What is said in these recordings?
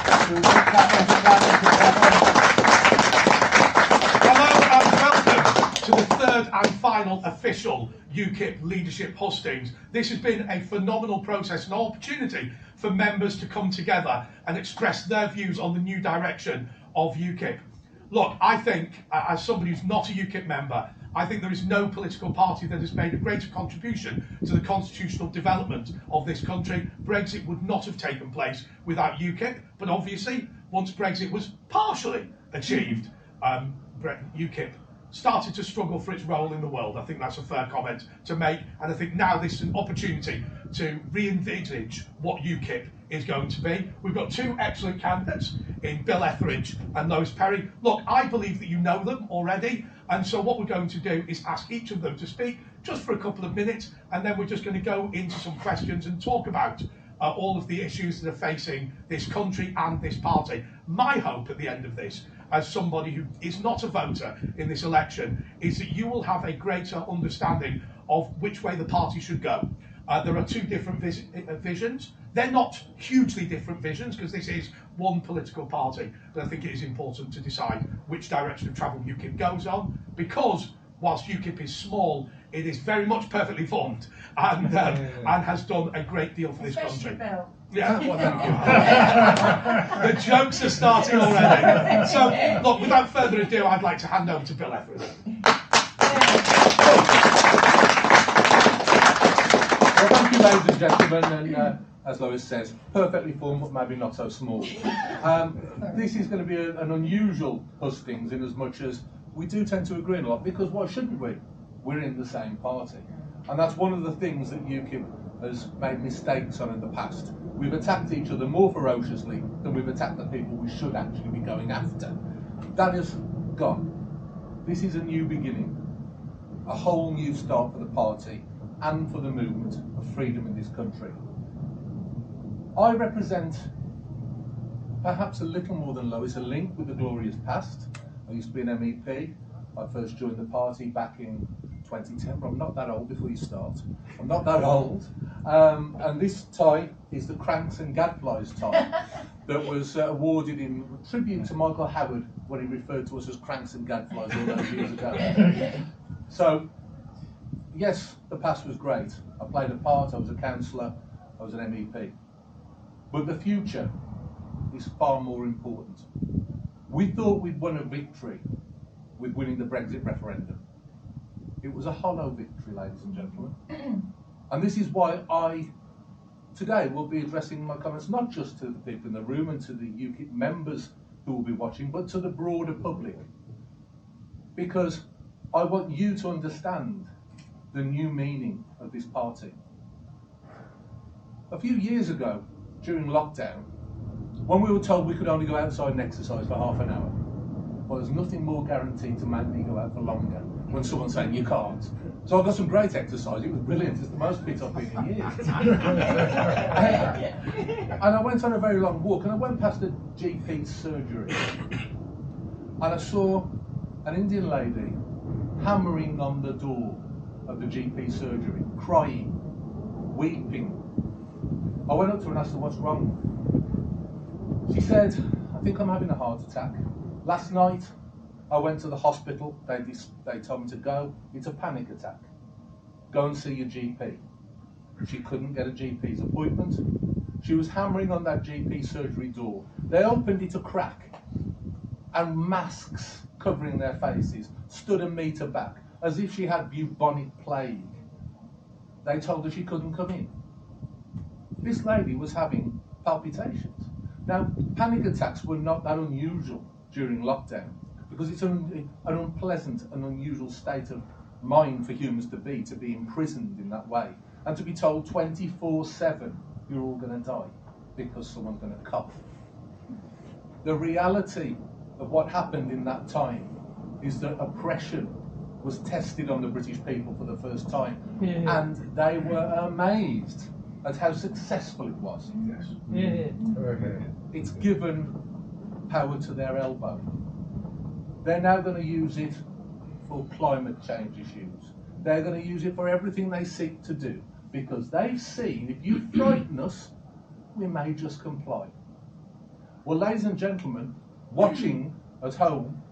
Hello and welcome to the third and final official UKIP leadership hustings. This has been a phenomenal process, an opportunity for members to come together and express their views on the new direction of UKIP. Look, I think, as somebody who's not a UKIP member, I think there is no political party that has made a greater contribution to the constitutional development of this country. Brexit would not have taken place without UKIP, but obviously, once Brexit was partially achieved, UKIP started to struggle for its role in the world. I think that's a fair comment to make, and I think now this is an opportunity to re-envisage what UKIP is going to be. We've got two excellent candidates in Bill Etheridge and Lois Perry. Look, I believe that you know them already, and so what we're going to do is ask each of them to speak just for a couple of minutes, and then we're just going to go into some questions and talk about all of the issues that are facing this country and this party. My hope at the end of this, as somebody who is not a voter in this election, is that you will have a greater understanding of which way the party should go. There are two different visions. They're not hugely different visions because this is one political party, but I think it is important to decide which direction of travel UKIP goes on, because whilst UKIP is small, it is very much perfectly formed and has done a great deal for this country. Bill. Yeah, well, thank you. The jokes are starting already. So, look, without further ado, I'd like to hand over to Bill Etheridge. Well, thank you, ladies and gentlemen, and as Lois says, perfectly formed, but maybe not so small. This is going to be an unusual hustings in as much as we do tend to agree a lot, because why shouldn't we? We're in the same party. And that's one of the things that UKIP has made mistakes on in the past. We've attacked each other more ferociously than we've attacked the people we should actually be going after. That is gone. This is a new beginning, a whole new start for the party and for the movement of freedom in this country. I represent, perhaps a little more than Lois, a link with the glorious past. I used to be an MEP. I first joined the party back in 2010, but I'm not that old before you start. I'm not that old. And this tie is the Cranks and Gadflies tie that was awarded in tribute to Michael Howard when he referred to us as Cranks and Gadflies all those years ago. So, yes, the past was great. I played a part, I was a councillor, I was an MEP. But the future is far more important. We thought we'd won a victory with winning the Brexit referendum. It was a hollow victory, ladies and gentlemen. And this is why I, today, will be addressing my comments not just to the people in the room and to the UKIP members who will be watching, but to the broader public. Because I want you to understand the new meaning of this party. A few years ago, during lockdown, when we were told we could only go outside and exercise for half an hour, well, there's nothing more guaranteed to make me go out for longer when someone's saying you can't. So I got some great exercise. It was brilliant. It's the most fit I've been in years. And I went on a very long walk, and I went past a GP's surgery, and I saw an Indian lady hammering on the door of the GP surgery, crying, weeping. I went up to her and asked her, what's wrong? She said, I think I'm having a heart attack. Last night, I went to the hospital. They told me to go. It's a panic attack. Go and see your GP. She couldn't get a GP's appointment. She was hammering on that GP surgery door. They opened it a crack, and masks covering their faces stood a metre back, as if she had bubonic plague. They told her she couldn't come in. This lady was having palpitations. Now, panic attacks were not that unusual during lockdown, because it's an unpleasant and unusual state of mind for humans to be imprisoned in that way, and to be told 24/7 you're all going to die because someone's going to cough. The reality of what happened in that time is that oppression was tested on the British people for the first time, and they were amazed at how successful it was. Yes. It's given power to their elbow. They're now going to use it for climate change issues. They're going to use it for everything they seek to do, because they've seen if you frighten us, we may just comply. Well, ladies and gentlemen, watching at home,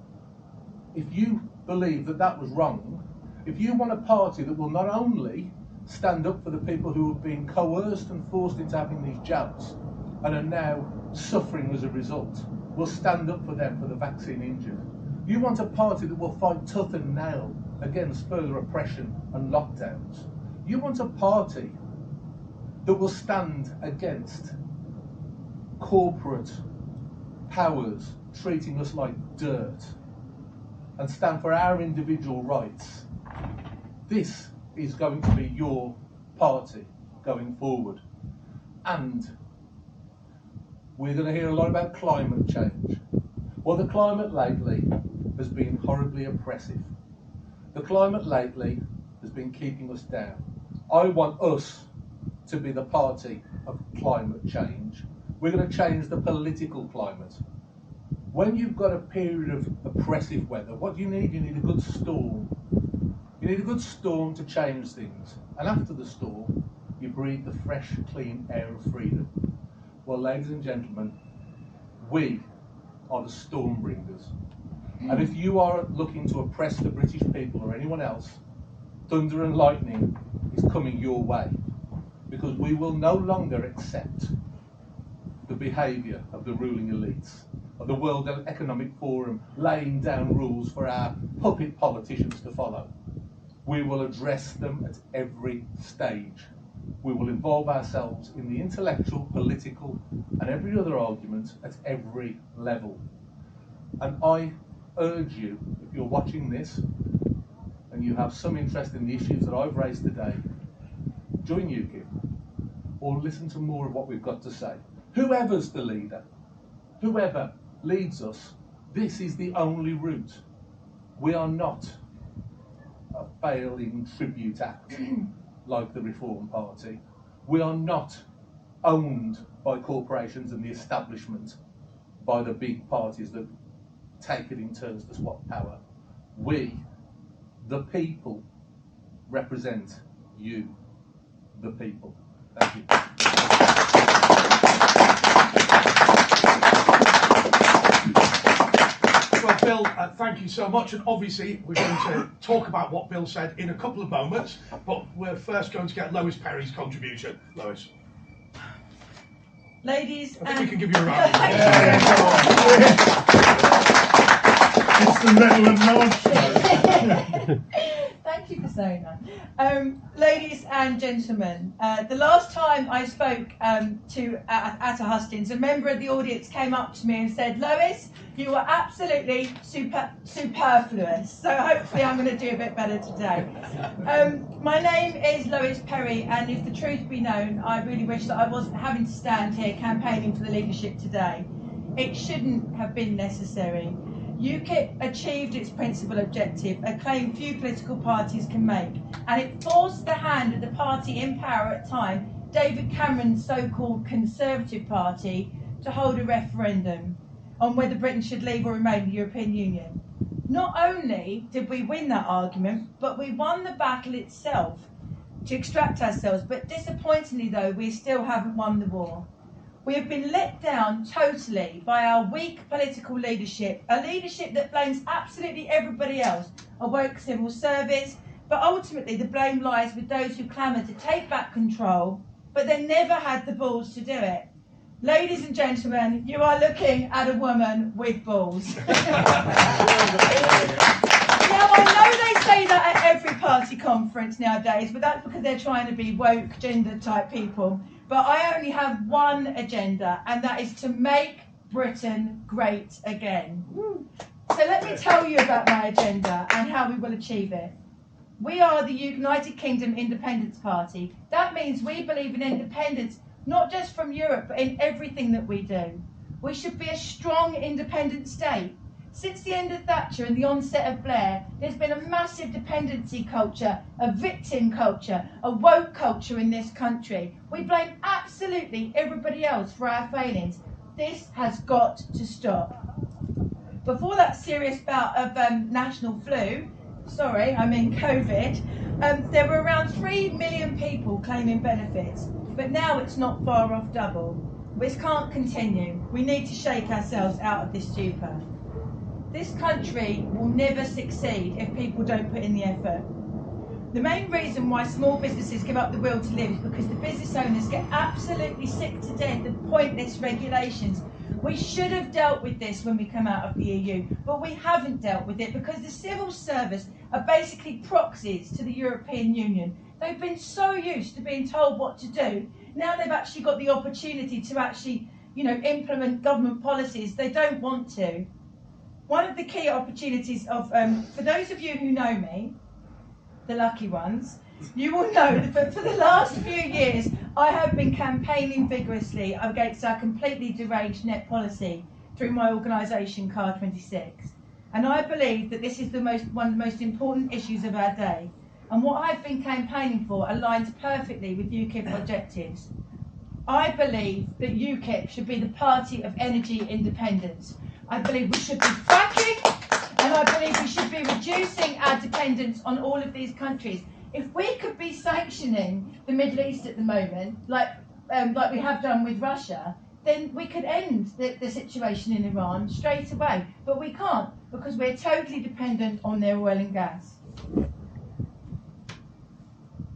if you believe that that was wrong, if you want a party that will not only stand up for the people who have been coerced and forced into having these jabs and are now suffering as a result, will stand up for them, for the vaccine injured. You want a party that will fight tooth and nail against further oppression and lockdowns. You want a party that will stand against corporate powers treating us like dirt and stand for our individual rights. This is going to be your party going forward. And we're going to hear a lot about climate change. Well, the climate lately has been horribly oppressive. The climate lately has been keeping us down. I want us to be the party of climate change. We're going to change the political climate. When you've got a period of oppressive weather, what do you need? You need a good storm. You need a good storm to change things. And after the storm, you breathe the fresh, clean air of freedom. Well, ladies and gentlemen, we are the storm bringers. And if you are looking to oppress the British people or anyone else, thunder and lightning is coming your way. Because we will no longer accept the behaviour of the ruling elites, of the World Economic Forum laying down rules for our puppet politicians to follow. We will address them at every stage. We will involve ourselves in the intellectual, political and every other argument at every level. And I urge you, if you're watching this and you have some interest in the issues that I've raised today, join UKIP or listen to more of what we've got to say. Whoever's the leader, whoever leads us, this is the only route. We are not a failing tribute act like the Reform Party. We are not owned by corporations and the establishment, by the big parties that take it in turns to swap power. We, the people, represent you, the people. Thank you. Well, Bill, thank you so much. And obviously, we're going to talk about what Bill said in a couple of moments, but we're first going to get Lois Perry's contribution. Lois. Ladies I think we can give you a round of applause. It's the medal of knowledge. Thank you for saying that. Ladies and gentlemen, the last time I spoke at a Hustings, a member of the audience came up to me and said, Lois, you were absolutely superfluous. So hopefully I'm going to do a bit better today. My name is Lois Perry, and if the truth be known, I really wish that I wasn't having to stand here campaigning for the leadership today. It shouldn't have been necessary. UKIP achieved its principal objective, a claim few political parties can make, and it forced the hand of the party in power at the time, David Cameron's so-called Conservative Party, to hold a referendum on whether Britain should leave or remain in the European Union. Not only did we win that argument, but we won the battle itself to extract ourselves, but disappointingly though, we still haven't won the war. We have been let down totally by our weak political leadership, a leadership that blames absolutely everybody else, a woke civil service, but ultimately the blame lies with those who clamour to take back control, but they never had the balls to do it. Ladies and gentlemen, you are looking at a woman with balls. Now, I know they say that at every party conference nowadays, but that's because they're trying to be woke, gender type people. But I only have one agenda, and that is to make Britain great again. So let me tell you about my agenda and how we will achieve it. We are the United Kingdom Independence Party. That means we believe in independence, not just from Europe, but in everything that we do. We should be a strong independent state. Since the end of Thatcher and the onset of Blair, there's been a massive dependency culture, a victim culture, a woke culture in this country. We blame absolutely everybody else for our failings. This has got to stop. Before that serious bout of national flu, COVID, there were around 3 million people claiming benefits, but now it's not far off double. This can't continue. We need to shake ourselves out of this stupor. This country will never succeed if people don't put in the effort. The main reason why small businesses give up the will to live is because the business owners get absolutely sick to death of pointless regulations. We should have dealt with this when we come out of the EU, but we haven't dealt with it because the civil service are basically proxies to the European Union. They've been so used to being told what to do. Now they've actually got the opportunity to actually, implement government policies. They don't want to. One of the key opportunities for those of you who know me, the lucky ones, you will know that for the last few years I have been campaigning vigorously against our completely deranged net policy through my organisation Car 26. And I believe that this is one of the most important issues of our day. And what I've been campaigning for aligns perfectly with UKIP objectives. I believe that UKIP should be the party of energy independence. I believe we should be fracking, and I believe we should be reducing our dependence on all of these countries. If we could be sanctioning the Middle East at the moment, like we have done with Russia, then we could end the situation in Iran straight away. But we can't, because we're totally dependent on their oil and gas.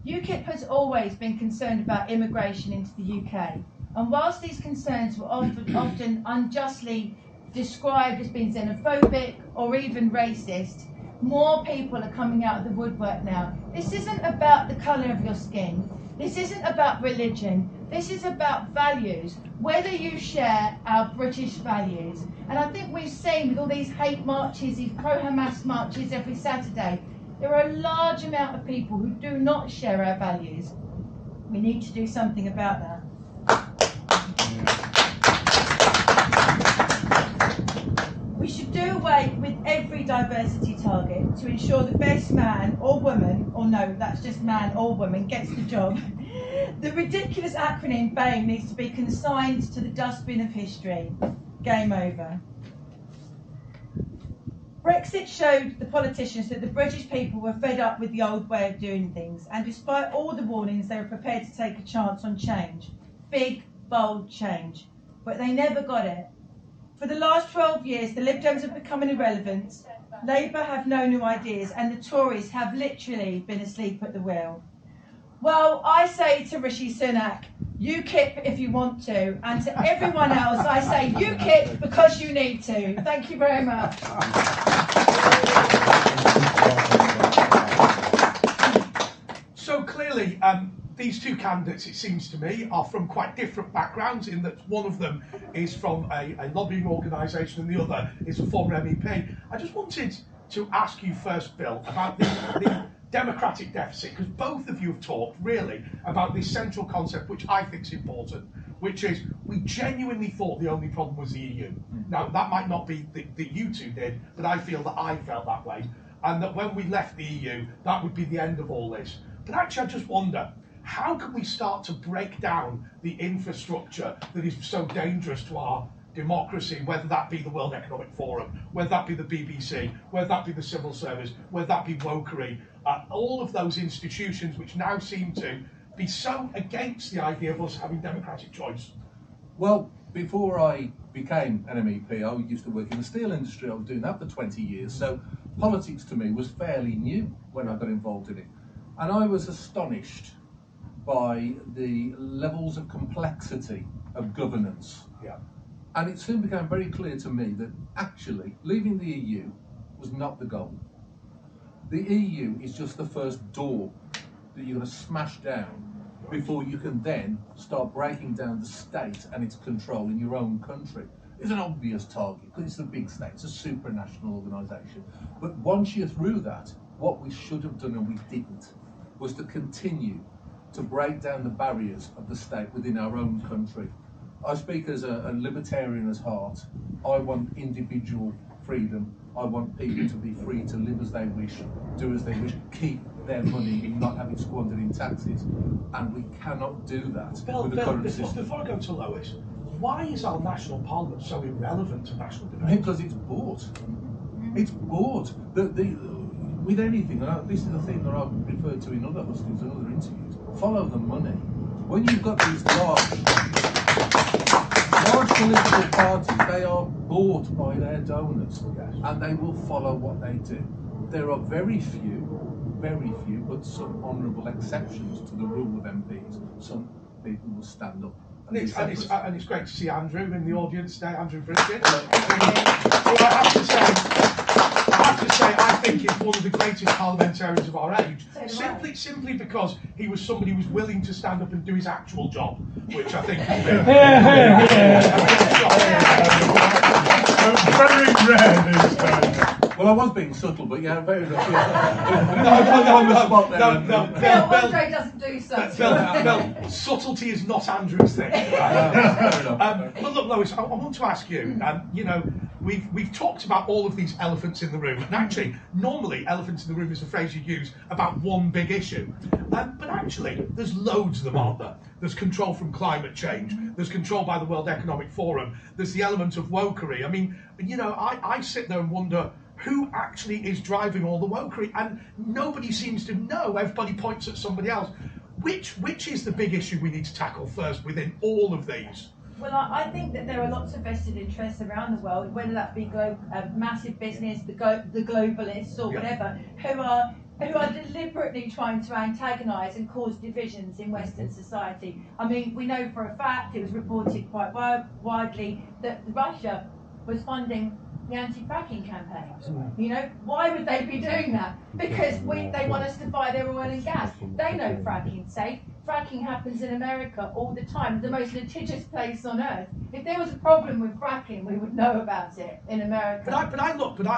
UKIP has always been concerned about immigration into the UK, and whilst these concerns were often unjustly described as being xenophobic or even racist, more people are coming out of the woodwork now. This isn't about the colour of your skin. This isn't about religion. This is about values, whether you share our British values. And I think we've seen with all these hate marches, these pro-Hamas marches every Saturday, there are a large amount of people who do not share our values. We need to do something about that. We should do away with every diversity target to ensure the best man or woman, or no, that's just man or woman, gets the job. The ridiculous acronym BAME needs to be consigned to the dustbin of history. Game over. Brexit showed the politicians that the British people were fed up with the old way of doing things, and despite all the warnings, they were prepared to take a chance on change. Big, bold change. But they never got it. For the last 12 years, the Lib Dems have become irrelevant, Labour have no new ideas, and the Tories have literally been asleep at the wheel. Well, I say to Rishi Sunak, UKIP if you want to, and to everyone else, I say UKIP because you need to. Thank you very much. So clearly, these two candidates, it seems to me, are from quite different backgrounds, in that one of them is from a lobbying organisation and the other is a former MEP. I just wanted to ask you first, Bill, about the democratic deficit, because both of you have talked really about this central concept, which I think is important, which is we genuinely thought the only problem was the EU. Now, that might not be that you two did, but I feel that I felt that way, and that when we left the EU, that would be the end of all this. But actually, I just wonder, how can we start to break down the infrastructure that is so dangerous to our democracy, whether that be the World Economic Forum, whether that be the BBC, whether that be the civil service, whether that be wokery, all of those institutions which now seem to be so against the idea of us having democratic choice? Well, before I became an MEP, I used to work in the steel industry. I was doing that for 20 years, so politics to me was fairly new when I got involved in it. And I was astonished by the levels of complexity of governance. Yeah. And it soon became very clear to me that actually leaving the EU was not the goal. The EU is just the first door that you're going to smash down before you can then start breaking down the state and its control in your own country. It's an obvious target because it's the big state, it's a supranational organisation. But once you're through that, what we should have done and we didn't was to continue to break down the barriers of the state within our own country. I speak as a libertarian at heart. I want individual freedom. I want people to be free to live as they wish, do as they wish, keep their money and not have it squandered in taxes. And we cannot do that with the current system. Before I go to Lois, why is our national parliament so irrelevant to national debate? Because it's bought. It's bought. With anything, and this is the thing that I've referred to in other hustings and other interviews, follow the money. When you've got these large large political parties, they are bought by their donors, and they will follow what they do. There are very few, but some honourable exceptions to the rule of MPs. Some people will stand up. And it's great to see Andrew in the audience today, Andrew Bridget. I have to say, I think he's one of the greatest parliamentarians of our age, simply because he was somebody who was willing to stand up and do his actual job, which I think is very rare these days. Well, I was being subtle, but yeah, very much. Bill, Andre doesn't do so. Bill, subtlety is not Andrew's thing. But look, Lois, I want to ask you. You know, we've talked about all of these elephants in the room, and actually, normally, elephants in the room is a phrase you use about one big issue. But actually, there's loads of them, aren't there? There's control from climate change. There's control by the World Economic Forum. There's the element of wokery. I mean, you know, I sit there and wonder who actually is driving all the wokery, and nobody seems to know. Everybody points at somebody else. Which is the big issue we need to tackle first within all of these? Well, I think that there are lots of vested interests around the world, whether that be massive business, the globalists, or whatever, who are deliberately trying to antagonise and cause divisions in Western society. I mean, we know for a fact, it was reported quite widely, that Russia was funding the anti-fracking campaign. You know, why would they be doing that? Because they want us to buy their oil and gas. They know fracking's safe. Fracking happens in America all the time, the most litigious place on earth. If there was a problem with fracking, we would know about it in America.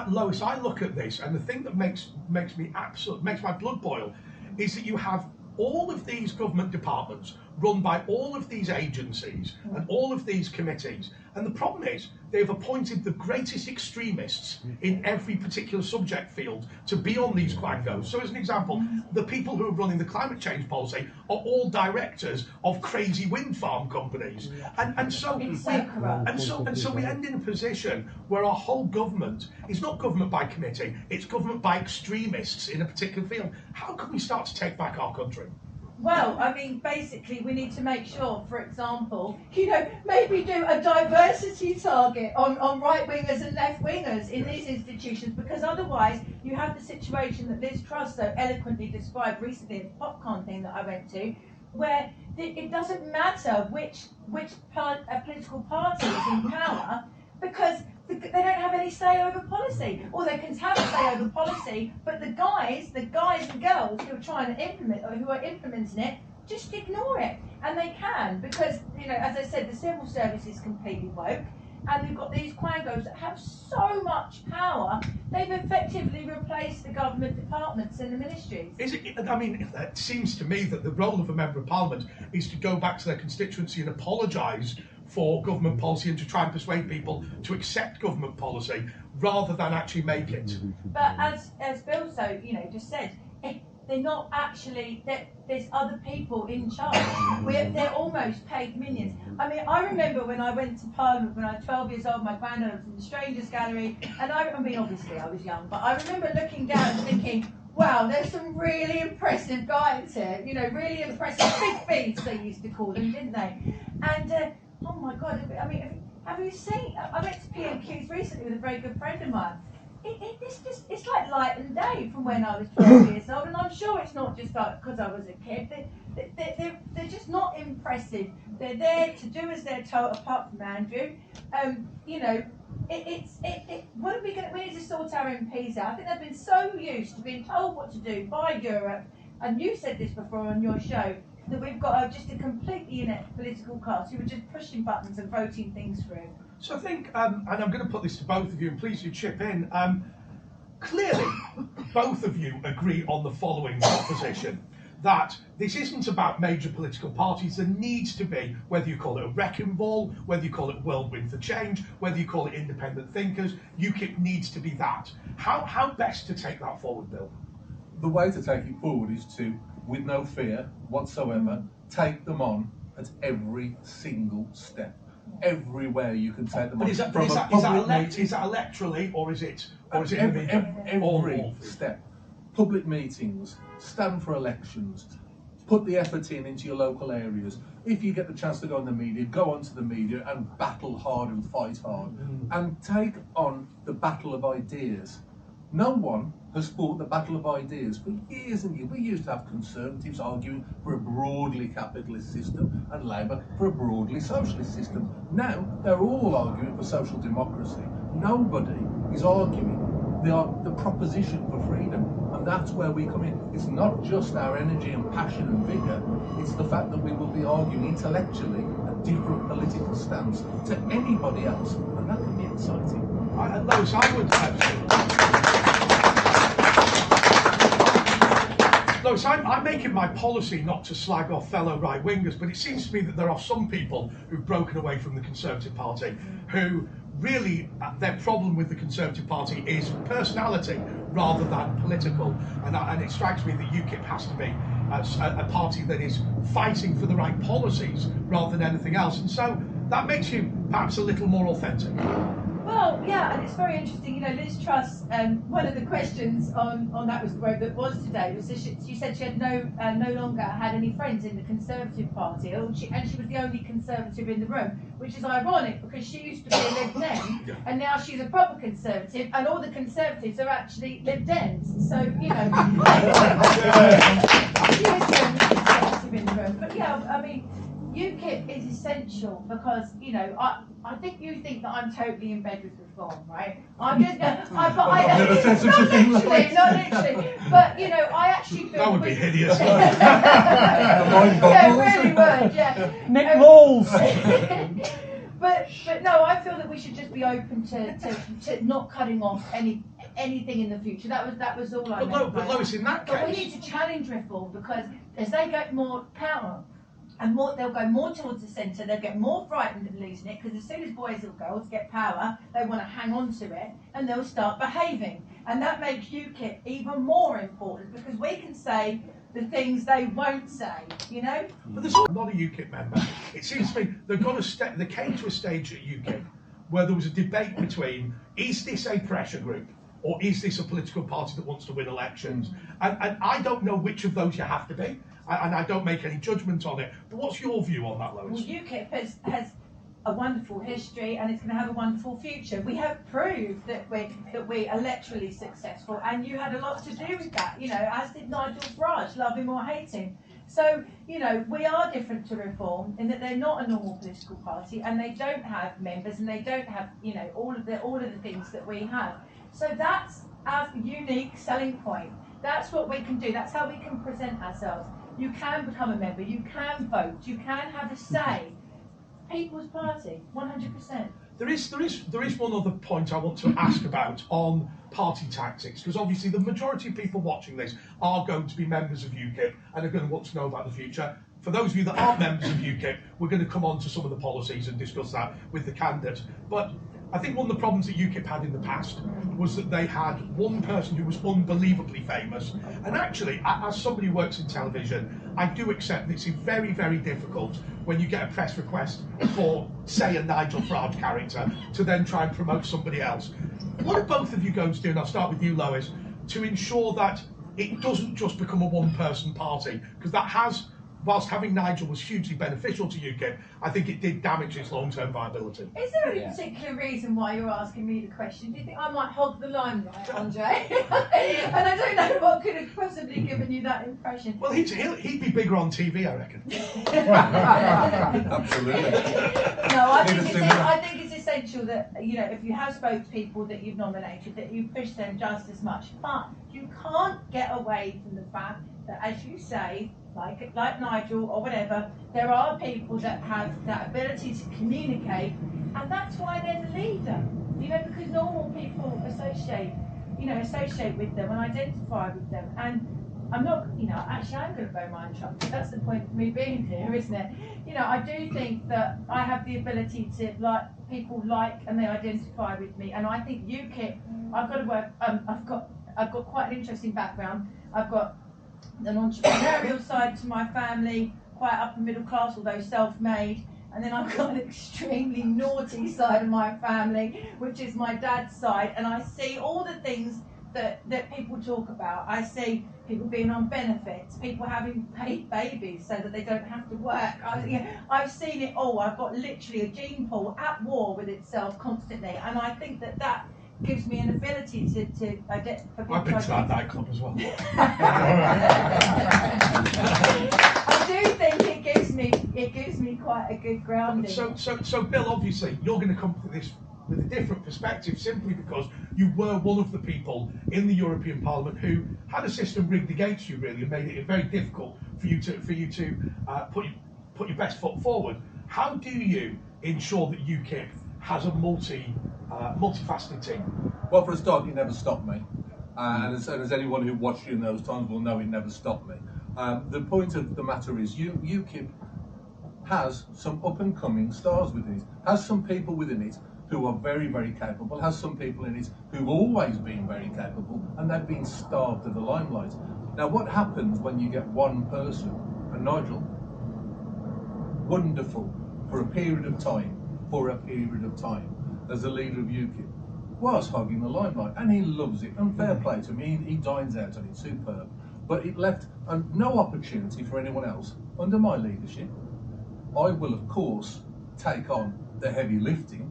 Lois, I look at this, and the thing that makes my blood boil is that you have all of these government departments run by all of these agencies and all of these committees. And the problem is they've appointed the greatest extremists in every particular subject field to be on these quangos. So as an example, the people who are running the climate change policy are all directors of crazy wind farm companies. And so we end in a position where our whole government is not government by committee, it's government by extremists in a particular field. How can we start to take back our country? Well, I mean, basically, we need to make sure, for example, you know, maybe do a diversity target on right-wingers and left-wingers in these institutions, because otherwise you have the situation that Liz Truss so eloquently described recently at the popcorn thing that I went to, where it doesn't matter which political party is in power, because they don't have any say over policy, or they can have a say over policy, but the guys and girls who are trying to implement, or who are implementing it, just ignore it. And they can, because, you know, as I said, the civil service is completely woke, and we've got these quangos that have so much power, they've effectively replaced the government departments and the ministries. It seems to me that the role of a Member of Parliament is to go back to their constituency and apologise for government policy and to try and persuade people to accept government policy rather than actually make it. But as Bill just said, they're not actually, there's other people in charge. They're almost paid minions. I mean, I remember when I went to Parliament when I was 12 years old, my granddad was in the Strangers Gallery, and obviously I was young, but I remember looking down and thinking, wow, there's some really impressive guys here, you know, really impressive big beasts, they used to call them, didn't they? And oh my God, I mean, have you seen, I went to P&Q's recently with a very good friend of mine. It's like light and day from when I was 12 years old, and I'm sure it's not just because I was a kid. They're just not impressive. They're there to do as they're told, apart from Andrew. You know, what are we going? We need to sort our MPs out. I think they've been so used to being told what to do by Europe, and you said this before on your show, that we've got just a completely inept political class who are just pushing buttons and voting things through. So I think, and I'm going to put this to both of you, and please do chip in. Clearly, both of you agree on the following proposition, that this isn't about major political parties. There needs to be, whether you call it a wrecking ball, whether you call it whirlwind for change, whether you call it independent thinkers, UKIP needs to be that. How best to take that forward, Bill? The way to take it forward is to, with no fear whatsoever, take them on at every single step. Everywhere you can take them on. Is that electorally, or is it every step? Public meetings, stand for elections, put the effort into your local areas. If you get the chance to go on the media, go onto the media and battle hard and fight hard and take on the battle of ideas. No one has fought the battle of ideas for years and years. We used to have Conservatives arguing for a broadly capitalist system and Labour for a broadly socialist system. Now they're all arguing for social democracy. Nobody is arguing the proposition for freedom, and that's where we come in. It's not just our energy and passion and vigour, it's the fact that we will be arguing intellectually a different political stance to anybody else, and that can be exciting. Lois, Lois, I'm making my policy not to slag off fellow right-wingers, but it seems to me that there are some people who've broken away from the Conservative Party who really, their problem with the Conservative Party is personality rather than political. And it strikes me that UKIP has to be a party that is fighting for the right policies rather than anything else. And so that makes you perhaps a little more authentic. Well, yeah, and it's very interesting. You know, Liz Truss, one of the questions on that was that was today was she said she had no longer had any friends in the Conservative Party, and she was the only Conservative in the room, which is ironic because she used to be a Lib Dem, and now she's a proper Conservative, and all the Conservatives are actually Lib Dems. So you know, she was the only Conservative in the room. But yeah, I mean, UKIP is essential because, you know, I think you think that I'm totally in bed with reform, right? I'm just not literally, but you know, I actually feel that would be hideous. Yeah, it really would. Yeah, Nick Walls. But no, I feel that we should just be open to not cutting off anything in the future. That was all I meant. But Lois, in that case, but we need to challenge reform because as they get more power. And they'll go more towards the centre, they'll get more frightened of losing it, because as soon as boys or girls get power, they want to hang on to it, and they'll start behaving. And that makes UKIP even more important, because we can say the things they won't say, you know? But there's not a UKIP member. It seems to me they came to a stage at UKIP where there was a debate between, is this a pressure group? Or is this a political party that wants to win elections? And I don't know which of those you have to be. And I don't make any judgment on it. But what's your view on that, Lois? Well, UKIP has a wonderful history and it's going to have a wonderful future. We have proved that we're electorally successful, and you had a lot to do with that, you know, as did Nigel Farage, love him or hate him. So, you know, we are different to Reform in that they're not a normal political party, and they don't have members, and they don't have, you know, all of the things that we have. So that's our unique selling point. That's what we can do. That's how we can present ourselves. You can become a member. You can vote. You can have a say. People's Party, 100%. There is one other point I want to ask about on party tactics, because obviously the majority of people watching this are going to be members of UKIP and are going to want to know about the future. For those of you that aren't members of UKIP, we're going to come on to some of the policies and discuss that with the candidate. But I think one of the problems that UKIP had in the past was that they had one person who was unbelievably famous. And actually, as somebody who works in television, I do accept that it's very, very difficult when you get a press request for, say, a Nigel Farage character, to then try and promote somebody else. What are both of you going to do, and I'll start with you, Lois, to ensure that it doesn't just become a one-person party? Because that has, whilst having Nigel was hugely beneficial to UKIP, I think it did damage its long-term viability. Is there any particular reason why you're asking me the question? Do you think I might hog the limelight, Andre? And I don't know what could have possibly given you that impression. Well, he'd be bigger on TV, I reckon. Absolutely. No, I think it's essential that, you know, if you have spokespeople that you've nominated, that you push them just as much. But you can't get away from the fact that, as you say, like Nigel or whatever, there are people that have that ability to communicate, and that's why they're the leader. You know, because normal people associate with them and identify with them. And I'm not, you know, actually I'm going to blow my own trumpet. That's the point of me being here, isn't it? You know, I do think that I have the ability to people and they identify with me, and I think UKIP. I've got to work. I've got quite an interesting background. I've got an entrepreneurial side to my family, quite upper middle class, although self-made. And then I've got an extremely naughty side of my family, which is my dad's side. And I see all the things that people talk about. I see people being on benefits, people having paid babies so that they don't have to work. I've seen it all. I've got literally a gene pool at war with itself constantly, and I think that gives me an ability to identify. I've been to that nightclub as well. I do think it gives me quite a good grounding. So Bill, obviously, you're going to come to this with a different perspective simply because you were one of the people in the European Parliament who had a system rigged against you, really, and made it very difficult for you to put your best foot forward. How do you ensure that UKIP has a multifaceted team? Well, for a start, it never stopped me. And as anyone who watched you in those times will know, it never stopped me. The point of the matter is UKIP has some up-and-coming stars within it, has some people within it who are very, very capable, has some people in it who've always been very capable, and they've been starved of the limelight. Now, what happens when you get one person, and Nigel, wonderful for a period of time, as the leader of UKIP, was hogging the limelight, and he loves it, and fair play to him, he dines out on it, superb. But it left no opportunity for anyone else. Under my leadership, I will of course take on the heavy lifting,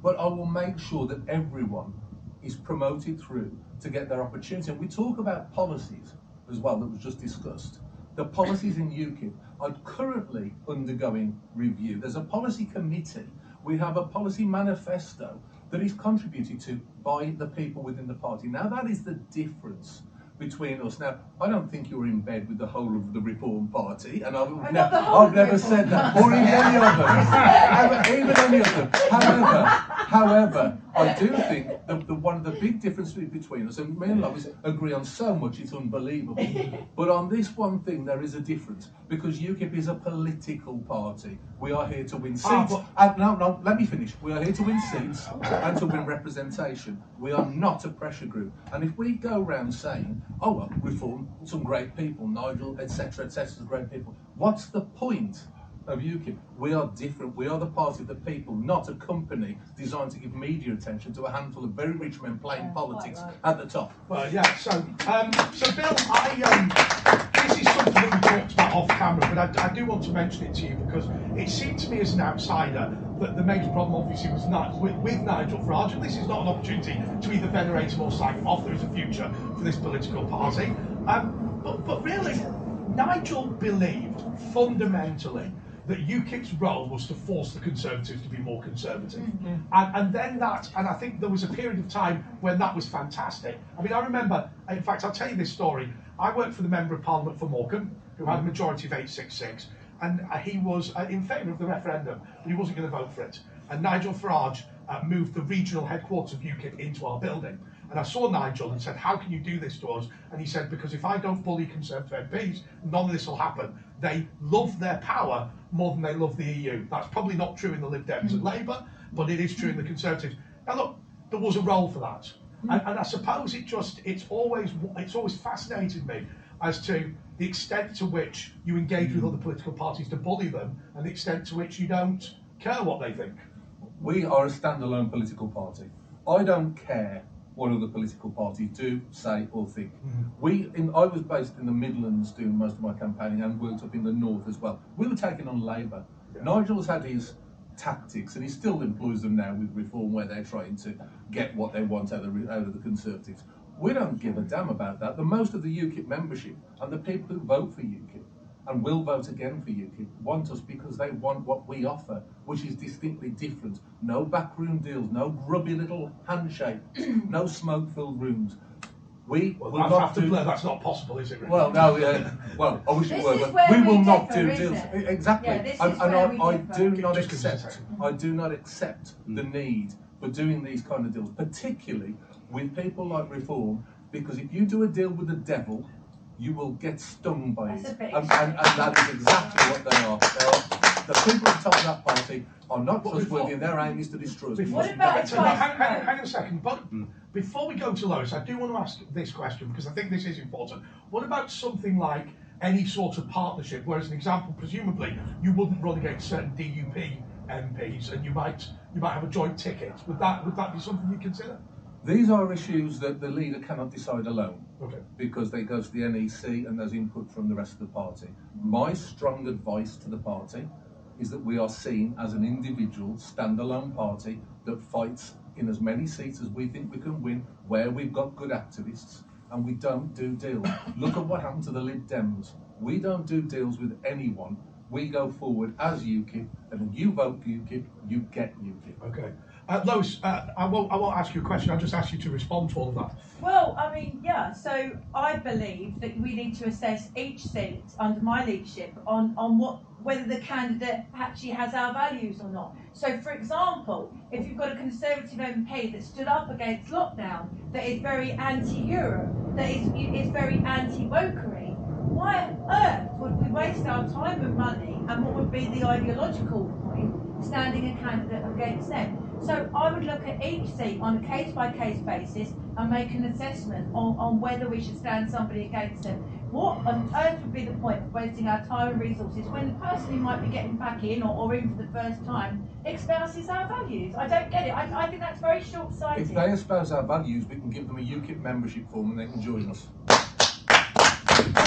but I will make sure that everyone is promoted through to get their opportunity. And we talk about policies as well that was just discussed. The policies in UKIP are currently undergoing review. There's a policy committee. We have a policy manifesto that is contributed to by the people within the party. Now that is the difference between us. Now, I don't think you're in bed with the whole of the Reform Party, and I've never said that, or in any of them, even any of them. However, I do think that one of the big differences between us, and me and Lois agree on so much, it's unbelievable. But on this one thing, there is a difference, because UKIP is a political party. We are here to win seats. No, let me finish. We are here to win seats and to win representation. We are not a pressure group. And if we go around saying, oh well, Reform, some great people, Nigel, etc., great people, what's the point of UKIP? We are different. We are the party of the people, not a company designed to give media attention to a handful of very rich men playing politics at the top. Well, yeah. So Bill, this is something that we talked about off camera, but I do want to mention it to you because it seemed to me as an outsider that the major problem obviously was with Nigel Farage, and this is not an opportunity to either venerate him or slag him off. There is a future for this political party. But really, Nigel believed fundamentally that UKIP's role was to force the Conservatives to be more conservative. And then and I think there was a period of time when that was fantastic. I mean, I remember, in fact, I'll tell you this story. I worked for the Member of Parliament for Morecambe, who had a majority of 866, and he was in favour of the referendum, but he wasn't going to vote for it. And Nigel Farage moved the regional headquarters of UKIP into our building. And I saw Nigel and said, how can you do this to us? And he said, because if I don't bully Conservative MPs, none of this will happen. They love their power more than they love the EU. That's probably not true in the Lib Dems and Labour, but it is true in the Conservatives. Now look, there was a role for that. And I suppose it's always fascinated me as to the extent to which you engage with other political parties to bully them and the extent to which you don't care what they think. We are a standalone political party. I don't care what other political parties do, say or think. I was based in the Midlands doing most of my campaigning and worked up in the north as well. We were taking on Labour. Yeah. Nigel's had his tactics and he still employs them now with Reform, where they're trying to get what they want out of the Conservatives. We don't give a damn about that. The most of the UKIP membership and the people who vote for UKIP and will vote again for UKIP want us because they want what we offer, which is distinctly different. No backroom deals, no grubby little handshakes, no smoke-filled rooms. We will not do. That's not possible, is it? Really? Well, no. Well, I wish it were, but we will not do deals. Exactly. I do not accept the need for doing these kind of deals, particularly with people like Reform, because if you do a deal with the devil, you will get stung by it. And that is exactly what they are. The people at the top of that party are not trustworthy, and their aim is to destroy us. Hang on a second, but before we go to Lois, I do want to ask this question because I think this is important. What about something like any sort of partnership, where, as an example, presumably you wouldn't run against certain DUP MPs and you might have a joint ticket? Would that be something you consider? These are issues that the leader cannot decide alone. Okay. Because they go to the NEC and there's input from the rest of the party. My strong advice to the party is that we are seen as an individual, standalone party that fights in as many seats as we think we can win, where we've got good activists, and we don't do deals. Look at what happened to the Lib Dems. We don't do deals with anyone. We go forward as UKIP, and when you vote UKIP, you get UKIP. Okay. Lois, I won't ask you a question, I'll just ask you to respond to all of that. Well, I mean, yeah, so I believe that we need to assess each seat under my leadership on whether the candidate actually has our values or not. So, for example, if you've got a Conservative MP that stood up against lockdown, that is very anti-Europe, that is very anti-wokery, why on earth would we waste our time and money, and what would be the ideological point, standing a candidate against them? So I would look at each seat on a case-by-case basis and make an assessment on whether we should stand somebody against them. What on earth would be the point of wasting our time and resources when the person who might be getting back in or in for the first time espouses our values? I don't get it. I think that's very short-sighted. If they espouse our values, we can give them a UKIP membership form and they can join us.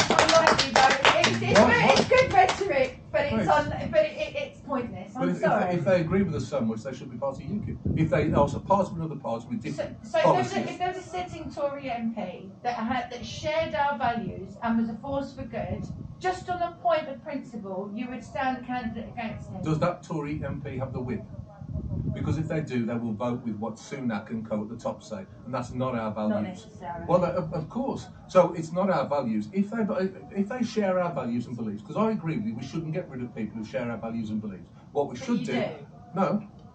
Unlikely, though. It's good rhetoric, but it's pointless. I'm sorry. If they agree with us so much, they should be part of UKIP. If they are part of another party with different So policies. if there was a sitting Tory MP that shared our values and was a force for good, just on a point of principle, you would stand a candidate against him. Does that Tory MP have the whip? Because if they do, they will vote with what Sunak and co at the top say, and that's not our values. Not necessarily. Well, of course. So it's not our values. If they share our values and beliefs, because I agree with you, we shouldn't get rid of people who share our values and beliefs. What we should do,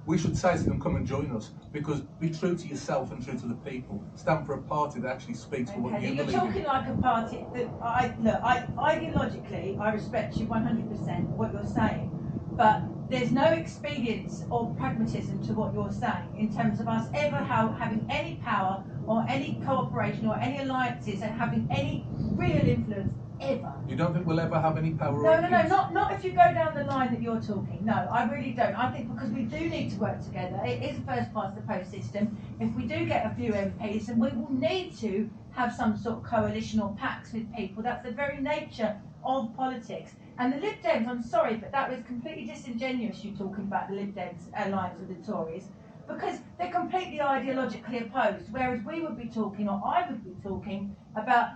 we should say to them, come and join us, because be true to yourself and true to the people. Stand for a party that actually speaks for what you You're believe talking in. like a party that ideologically, I respect you 100% what you're saying, but there's no expedience or pragmatism to what you're saying in terms of us ever having any power or any cooperation or any alliances and having any real influence ever. You don't think we'll ever have any power? No, not if you go down the line that you're talking. No, I really don't. I think because we do need to work together. It is a first past the post system. If we do get a few MPs, then we will need to have some sort of coalition or pacts with people. That's the very nature of politics. And the Lib Dems, I'm sorry, but that was completely disingenuous, you talking about the Lib Dems alliance with the Tories, because they're completely ideologically opposed, whereas we would be talking, or I would be talking, about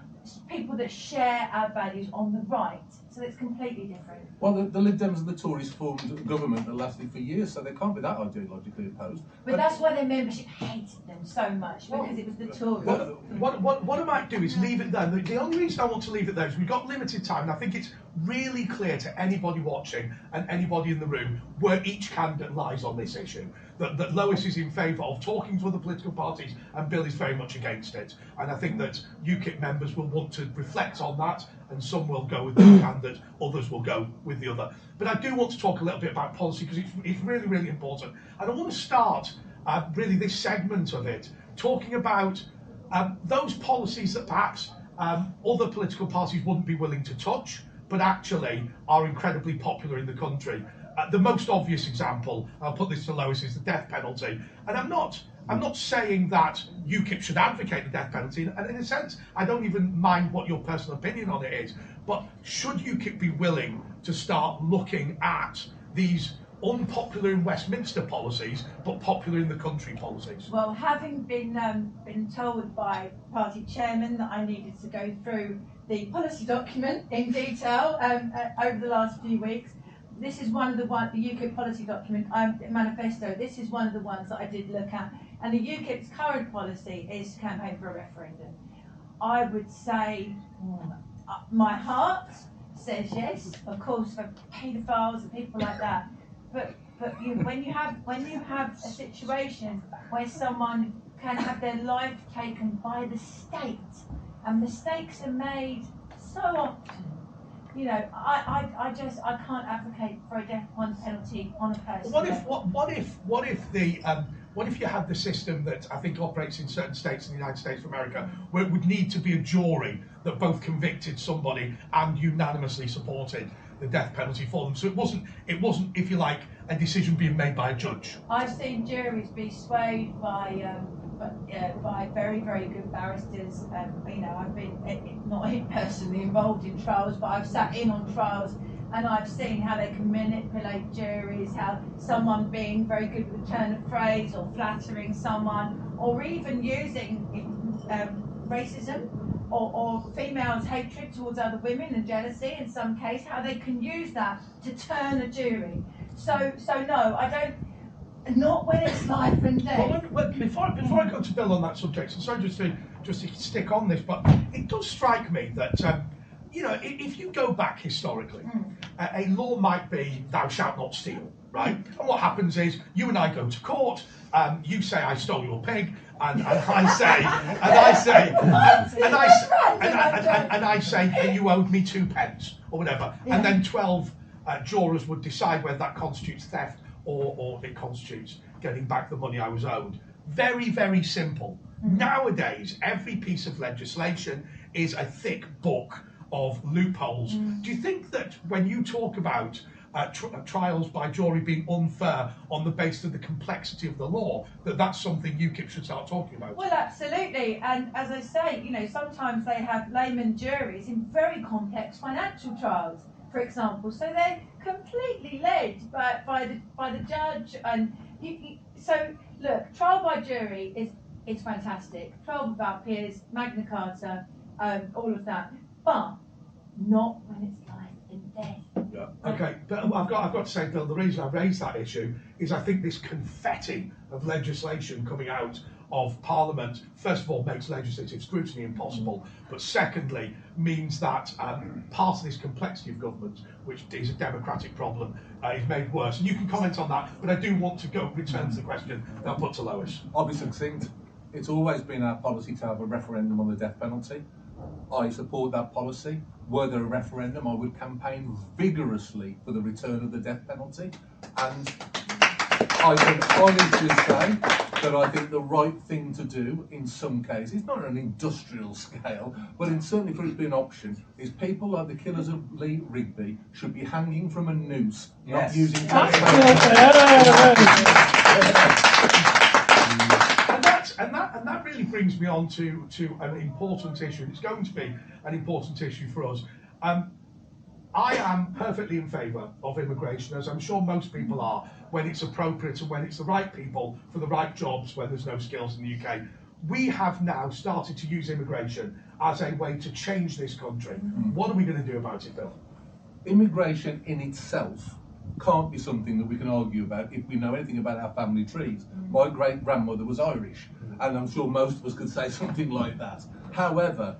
people that share our values on the right. So it's completely different. Well, the Lib Dems and the Tories formed a government that lasted for years, so they can't be that ideologically opposed. But that's why their membership hated them so much, because it was the Tories. What I might do is leave it there. The only reason I want to leave it there is we've got limited time, and I think it's really clear to anybody watching and anybody in the room where each candidate lies on this issue. That Lois is in favour of talking to other political parties and Bill is very much against it. And I think that UKIP members will want to reflect on that, and some will go with one candidate, others will go with the other. But I do want to talk a little bit about policy because it's really, really important. And I want to start really this segment of it talking about those policies that perhaps other political parties wouldn't be willing to touch, but actually are incredibly popular in the country. The most obvious example, I'll put this to Lois, is the death penalty. And I'm not saying that UKIP should advocate the death penalty, and in a sense, I don't even mind what your personal opinion on it is, but should UKIP be willing to start looking at these unpopular in Westminster policies, but popular in the country policies? Well, having been told by party chairman that I needed to go through the policy document in detail over the last few weeks, this is one of the UKIP policy document manifesto. This is one of the ones that I did look at, and the UKIP's current policy is to campaign for a referendum. I would say my heart says yes, of course, for paedophiles and people like that. But when you have a situation where someone can have their life taken by the state, and mistakes are made so often. You know, I can't advocate for a death penalty on a person. What if you had the system that I think operates in certain states in the United States of America, where it would need to be a jury that both convicted somebody and unanimously supported the death penalty for them? So it wasn't, if you like, a decision being made by a judge. I've seen juries be swayed by by very, very good barristers. You know, I've been not personally involved in trials, but I've sat in on trials and I've seen how they can manipulate juries, how someone being very good with a turn of phrase or flattering someone, or even using racism or females' hatred towards other women and jealousy in some case, how they can use that to turn a jury. So no, I don't. Not when it's life and death. Well, before I go to Bill on that subject, so sorry just to stick on this, but it does strike me that you know, if you go back historically, a law might be "thou shalt not steal," right? And what happens is you and I go to court. You say I stole your pig, and I say and you owed me 2 pence or whatever, and then 12 jurors would decide whether that constitutes theft or it constitutes getting back the money I was owed. Very, very simple. Nowadays, every piece of legislation is a thick book of loopholes. Do you think that when you talk about trials by jury being unfair on the basis of the complexity of the law, that's something UKIP should start talking about? Well, absolutely. And as I say, you know, sometimes they have layman juries in very complex financial trials, for example. So they're completely led by the judge. And so look, trial by jury is fantastic. 12 of our peers, Magna Carta, all of that, but not when it's life and death. Yeah. Okay, but I've got to say, Bill, the reason I raised that issue is I think this confetti of legislation coming out of Parliament, first of all, makes legislative scrutiny impossible, but secondly, means that part of this complexity of government, which is a democratic problem, is made worse. And you can comment on that, but I do want to return to the question that I put to Lois. I'll be succinct. It's always been our policy to have a referendum on the death penalty. I support that policy. Were there a referendum, I would campaign vigorously for the return of the death penalty. And I can honestly say that I think the right thing to do in some cases, not on an industrial scale, but certainly for it to be an option, is people like the killers of Lee Rigby should be hanging from a noose, not using And that really brings me on to an important issue. It's going to be an important issue for us. I am perfectly in favour of immigration, as I'm sure most people are, when it's appropriate and when it's the right people for the right jobs, when there's no skills in the UK. We have now started to use immigration as a way to change this country. What are we going to do about it, Bill? Immigration in itself can't be something that we can argue about if we know anything about our family trees. My great-grandmother was Irish, and I'm sure most of us could say something like that. However,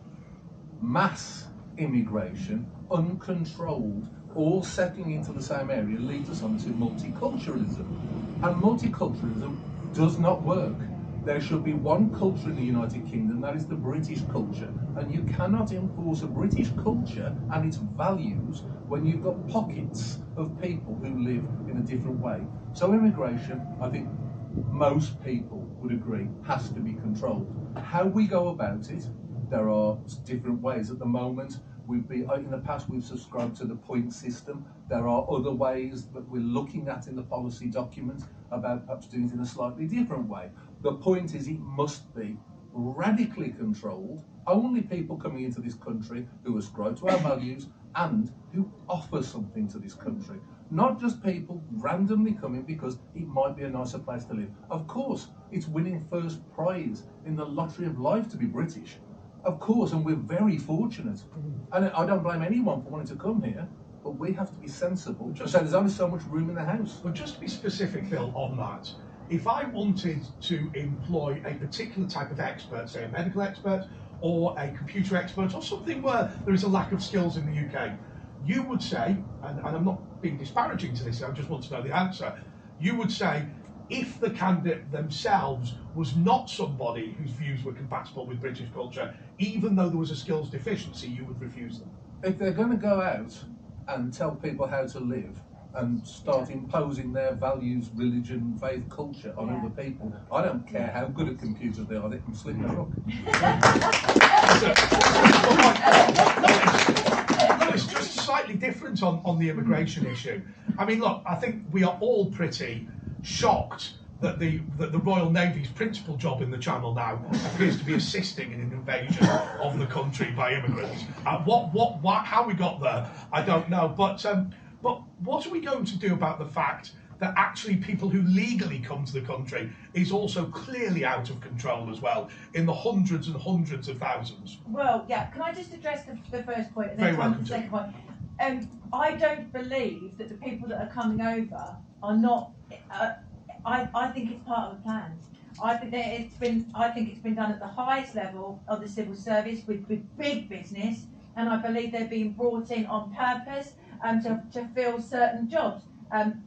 mass immigration, uncontrolled, all settling into the same area, leads us on to multiculturalism. And multiculturalism does not work. There should be one culture in the United Kingdom, that is the British culture. And you cannot enforce a British culture and its values when you've got pockets of people who live in a different way. So immigration, I think most people would agree, has to be controlled. How we go about it, there are different ways. At the moment, in the past we've subscribed to the point system. There are other ways that we're looking at in the policy document about perhaps doing it in a slightly different way. The point is, it must be radically controlled. Only people coming into this country who ascribe to our values and who offer something to this country. Not just people randomly coming because it might be a nicer place to live. Of course, it's winning first prize in the lottery of life to be British. Of course, and we're very fortunate. And I don't blame anyone for wanting to come here, but we have to be sensible. So there's only so much room in the house. Well, just to be specific, Phil, on that, if I wanted to employ a particular type of expert, say a medical expert or a computer expert or something where there is a lack of skills in the UK, you would say, and I'm not being disparaging to this, I just want to know the answer, you would say, if the candidate themselves was not somebody whose views were compatible with British culture, even though there was a skills deficiency, you would refuse them. If they're going to go out and tell people how to live and start imposing their values, religion, faith, culture on other people, I don't care how good at computers they are, they can slip their hook. It's just slightly different on the immigration issue. I mean, look, I think we are all pretty shocked that the Royal Navy's principal job in the Channel now appears to be assisting in an invasion of the country by immigrants. How we got there, I don't know. But what are we going to do about the fact that actually people who legally come to the country is also clearly out of control as well, in the hundreds and hundreds of thousands? Well, yeah, can I just address the first point and then Very come to welcome the to. second point? I don't believe that the people that are coming over are not, I think it's part of the plan. I think it's been done at the highest level of the civil service with big business, and I believe they're being brought in on purpose to fill certain jobs.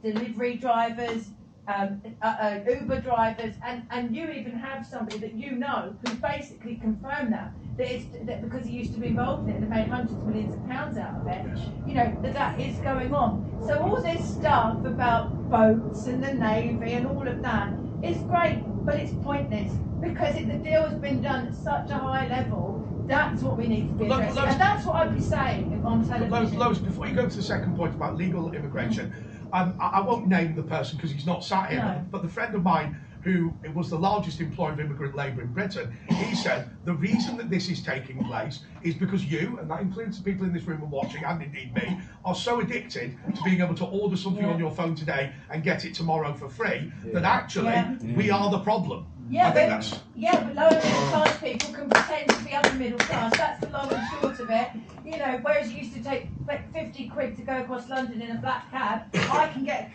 Delivery drivers, Uber drivers, and you even have somebody that you know who basically confirmed that it's that because he used to be involved in it and made hundreds of millions of pounds out of it, you know, that is going on. So all this stuff about boats and the Navy and all of that is great, but it's pointless because the deal has been done at such a high level. That's what we need to be addressing, and that's what I'd be saying on television. Lois, before you go to the second point about legal immigration, I won't name the person because he's not sat here, No. but the friend of mine who was the largest employer of immigrant labour in Britain, he said the reason that this is taking place is because you, and that includes the people in this room and watching, and indeed me, are so addicted to being able to order something on your phone today and get it tomorrow for free that actually we are the problem. Yeah, I think that's... but lower middle class people can pretend to be upper middle class. That's the long and short of it. You know, whereas you used to take 50 quid to go across London in a black cab, I can get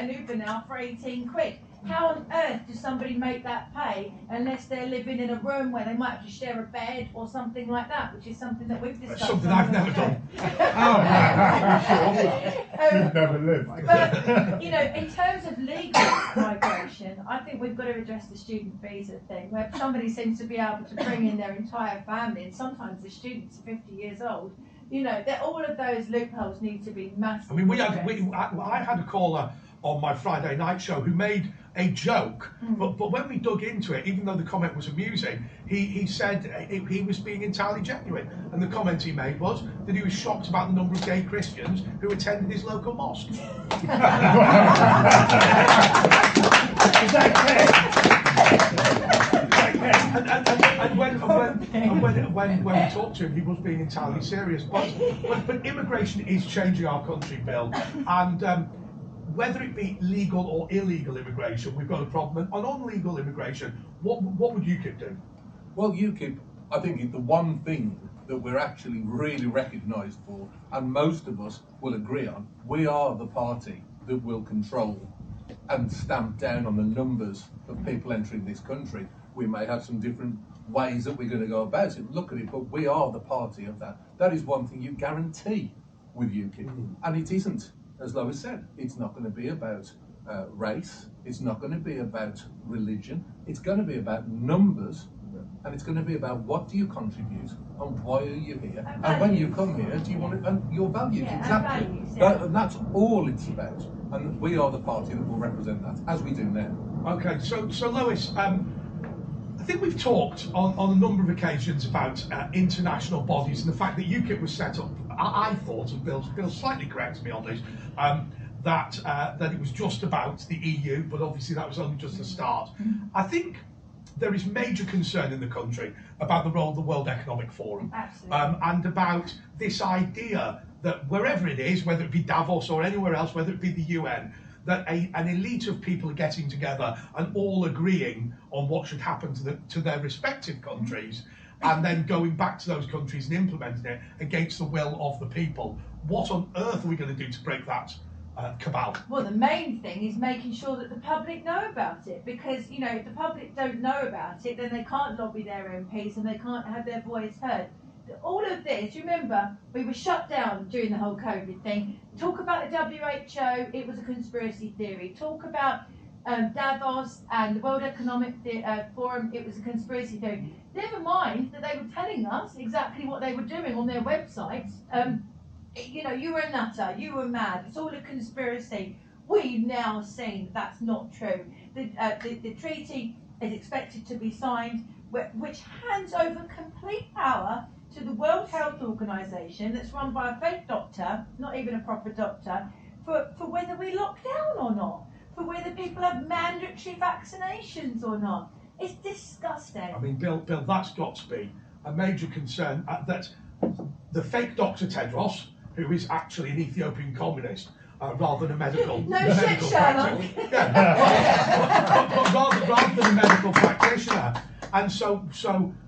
an Uber now for 18 quid. How on earth does somebody make that pay unless they're living in a room where they might have to share a bed or something like that, which is something that we've discussed. Something I've never done. You've never lived. But, you know, in terms of legal migration, I think we've got to address the student visa thing, where somebody seems to be able to bring in their entire family, and sometimes the students are 50 years old. You know, all of those loopholes need to be massively addressed. I had a caller on my Friday night show who made a joke, but when we dug into it, even though the comment was amusing, he said he was being entirely genuine, and the comment he made was that he was shocked about the number of gay Christians who attended his local mosque. Is that And when we talked to him, he was being entirely serious. But immigration is changing our country, Bill, and whether it be legal or illegal immigration, we've got a problem. And on legal immigration, what would UKIP do? Well, UKIP, I think, is the one thing that we're actually really recognised for, and most of us will agree on. We are the party that will control and stamp down on the numbers of people entering this country. We may have some different ways that we're going to go about it, look at it, but we are the party of that. That is one thing you guarantee with UKIP. And it isn't, as Lois said, it's not going to be about race, it's not going to be about religion, it's going to be about numbers, and it's going to be about what do you contribute and why are you here, and when you come here, do you want it, and your values, exactly. And values, and that's all it's about, and we are the party that will represent that, as we do now. Okay, so Lois, I think we've talked on a number of occasions about international bodies and the fact that UKIP was set up. I thought, and Bill slightly corrects me on this, that it was just about the EU, but obviously that was only just the start. I think there is major concern in the country about the role of the World Economic Forum. Absolutely. And about this idea that wherever it is, whether it be Davos or anywhere else, whether it be the UN, that an elite of people are getting together and all agreeing on what should happen to their respective countries, and then going back to those countries and implementing it against the will of the people. What on earth are we going to do to break that cabal? Well, the main thing is making sure that the public know about it, because, you know, if the public don't know about it, then they can't lobby their MPs and they can't have their voice heard. All of this, you remember, we were shut down during the whole COVID thing. Talk about the WHO, it was a conspiracy theory. Talk about Davos and the World Economic Forum, it was a conspiracy theory. Never mind that they were telling us exactly what they were doing on their websites. You know, you were a nutter, you were mad, it's all a conspiracy. We've now seen that's not true. The treaty is expected to be signed, which hands over complete power to the World Health Organization, that's run by a fake doctor, not even a proper doctor, for whether we lock down or not. for whether people have mandatory vaccinations or not. It's disgusting. I mean, Bill, that's got to be a major concern that the fake Dr. Tedros, who is actually an Ethiopian communist, rather than a medical, No a shit, medical Sherlock. practitioner. Yeah, but rather than a medical practitioner. And so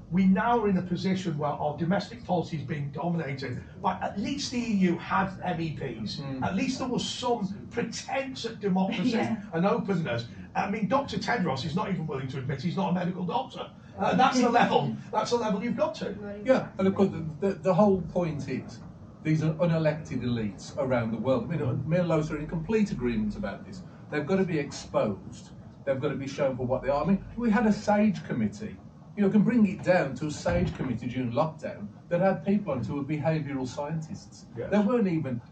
we now are in a position where our domestic policy is being dominated by, at least the EU had MEPs. At least there was some pretense at democracy and openness. I mean, Dr. Tedros is not even willing to admit he's not a medical doctor. That's the level you've got to. Yeah, and of course, the whole point is these are unelected elites around the world. I mean, me and Lois are in complete agreement about this. They've got to be exposed. They've got to be shown for what they are. I mean, we had a SAGE committee. You know, can bring it down to a SAGE committee during lockdown that had people on who were behavioural scientists. Yes.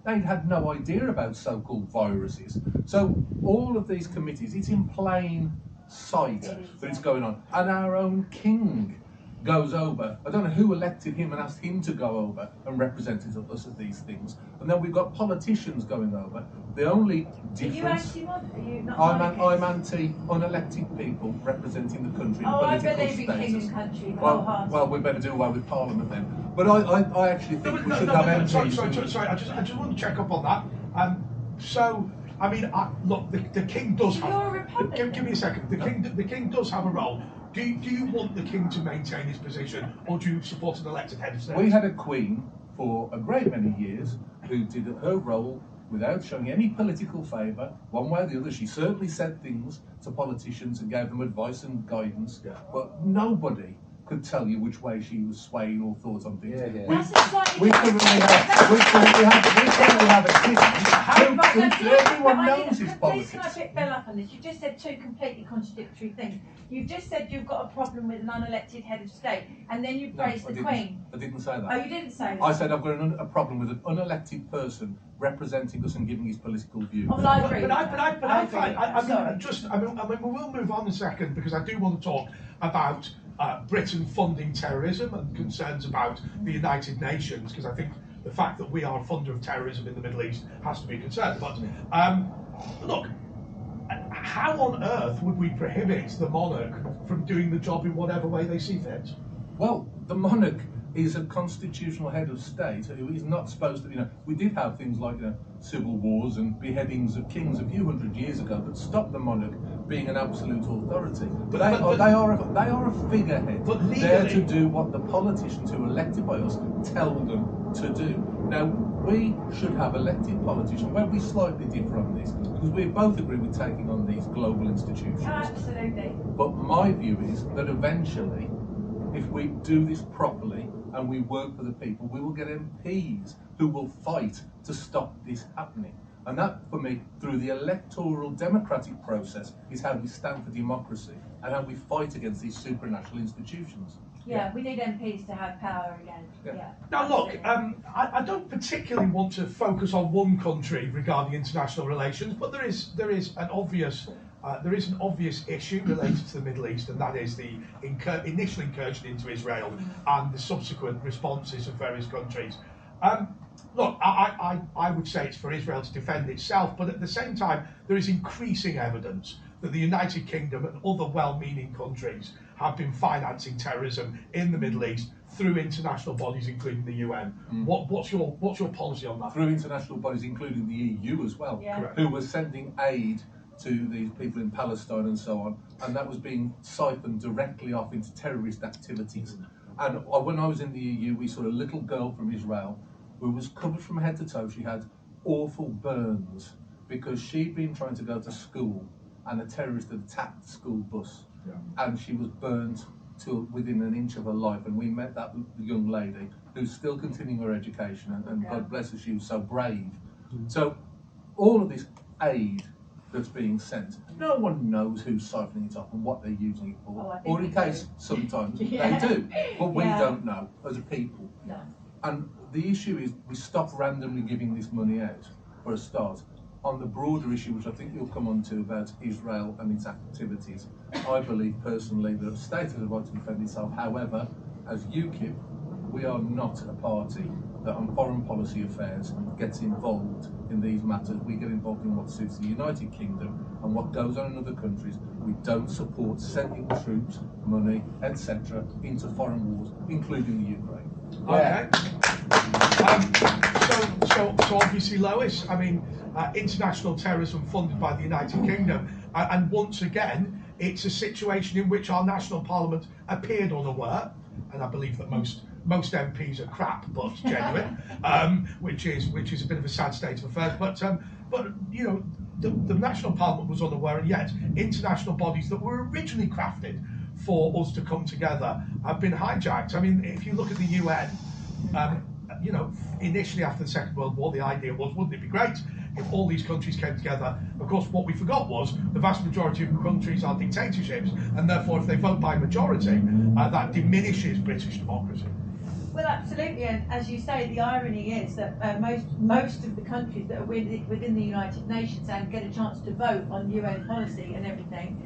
They'd had no idea about so-called viruses. So all of these committees, it's in plain sight that it's going on. And our own king goes over. I don't know who elected him and asked him to go over and represent us at these things. And then we've got politicians going over. The only difference. Are you anti-monarchy? Are you not I'm anti-unelected people representing the country in I political believe in king status. and country Well, wholeheartedly. we better do away with Parliament then. But I actually think we should have MPs. Sorry, I just want to check up on that. So, I mean, look, the king does have. You're a Republican. Give me a second. The king does have a role. Do you want the king to maintain his position, or do you support an elected head of state? We had a queen for a great many years who did her role without showing any political favour, one way or the other. She certainly said things to politicians and gave them advice and guidance, but nobody could tell you which way she was swaying or thought on things. We currently have a king. Everyone knows his politics. Please can I pick Bill up on this? You just said two completely contradictory things. You've just said you've got a problem with an unelected head of state, and then you praised the Queen. I didn't say that. Oh, you didn't say that? I said I've got a problem with an unelected person representing us and giving his political views. Oh, well, I agree. I mean, we will move on in a second because I do want to talk about Britain funding terrorism and concerns about the United Nations, because I think the fact that we are a funder of terrorism in the Middle East has to be a concern. But look, how on earth would we prohibit the monarch from doing the job in whatever way they see fit? Well, the monarch is a constitutional head of state who is not supposed to, we did have things like civil wars and beheadings of kings a few hundred years ago that stopped the monarch being an absolute authority. But they are a figurehead. But legally, there to do what the politicians who are elected by us tell them to do. Now, we should have elected politicians. Where we slightly differ on this, because we both agree with taking on these global institutions. Absolutely. But my view is that eventually, if we do this properly and we work for the people, we will get MPs who will fight to stop this happening. And that, for me, through the electoral democratic process, is how we stand for democracy and how we fight against these supranational institutions. Yeah, we need MPs to have power again. Yeah. Now, look, I don't particularly want to focus on one country regarding international relations, but there is an obvious issue related to the Middle East, and that is the initial incursion into Israel and the subsequent responses of various countries. Look, I would say it's for Israel to defend itself, but at the same time, there is increasing evidence that the United Kingdom and other well-meaning countries have been financing terrorism in the Middle East through international bodies, including the UN. What's your policy on that? Through international bodies, including the EU as well, who were sending aid to these people in Palestine and so on, and that was being siphoned directly off into terrorist activities. And when I was in the EU, we saw a little girl from Israel who was covered from head to toe. She had awful burns because she'd been trying to go to school and a terrorist had attacked the school bus, and she was burnt to within an inch of her life. And we met that young lady who's still continuing her education, and God bless her, she was so brave. So all of this aid that's being sent, no one knows who's siphoning it off and what they're using it for, or in case sometimes they do, but we don't know as a people. No. And the issue is we stop randomly giving this money out for a start. On the broader issue, which I think you'll come on to about Israel and its activities, I believe personally that the state has a right to defend itself. However, as UKIP, we are not a party that on foreign policy affairs gets involved in these matters. We get involved in what suits the United Kingdom and what goes on in other countries. We don't support sending troops, money, etc. into foreign wars, including the Ukraine. Okay. So obviously, Lois, I mean, international terrorism funded by the United Kingdom, and once again, it's a situation in which our national parliament appeared unaware, and I believe that most MPs are crap but genuine, which is a bit of a sad state of affairs. But you know, the national parliament was unaware, and yet international bodies that were originally crafted for us to come together have been hijacked. I mean, if you look at the UN, you know, initially after the Second World War, the idea was, wouldn't it be great if all these countries came together? Of course, what we forgot was the vast majority of countries are dictatorships, and therefore, if they vote by majority, that diminishes British democracy. Well, absolutely, and as you say, the irony is that most of the countries that are within the United Nations and get a chance to vote on UN policy and everything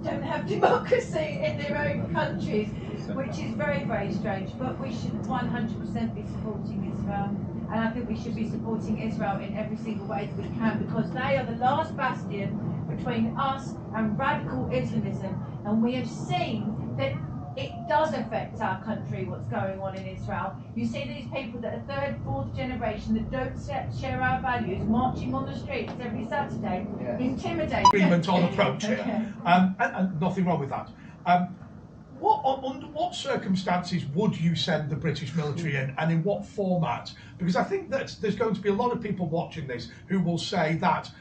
don't have democracy in their own countries, which is very, very strange. But we should 100% be supporting Israel, and I think we should be supporting Israel in every single way that we can, because they are the last bastion between us and radical Islamism, and we have seen that it does affect our country, what's going on in Israel. You see these people that are third, fourth generation that don't share our values marching on the streets every Saturday, intimidating. Agreement on approach here, and nothing wrong with that. Under what circumstances would you send the British military in, and in what format? Because I think that there's going to be a lot of people watching this who will say that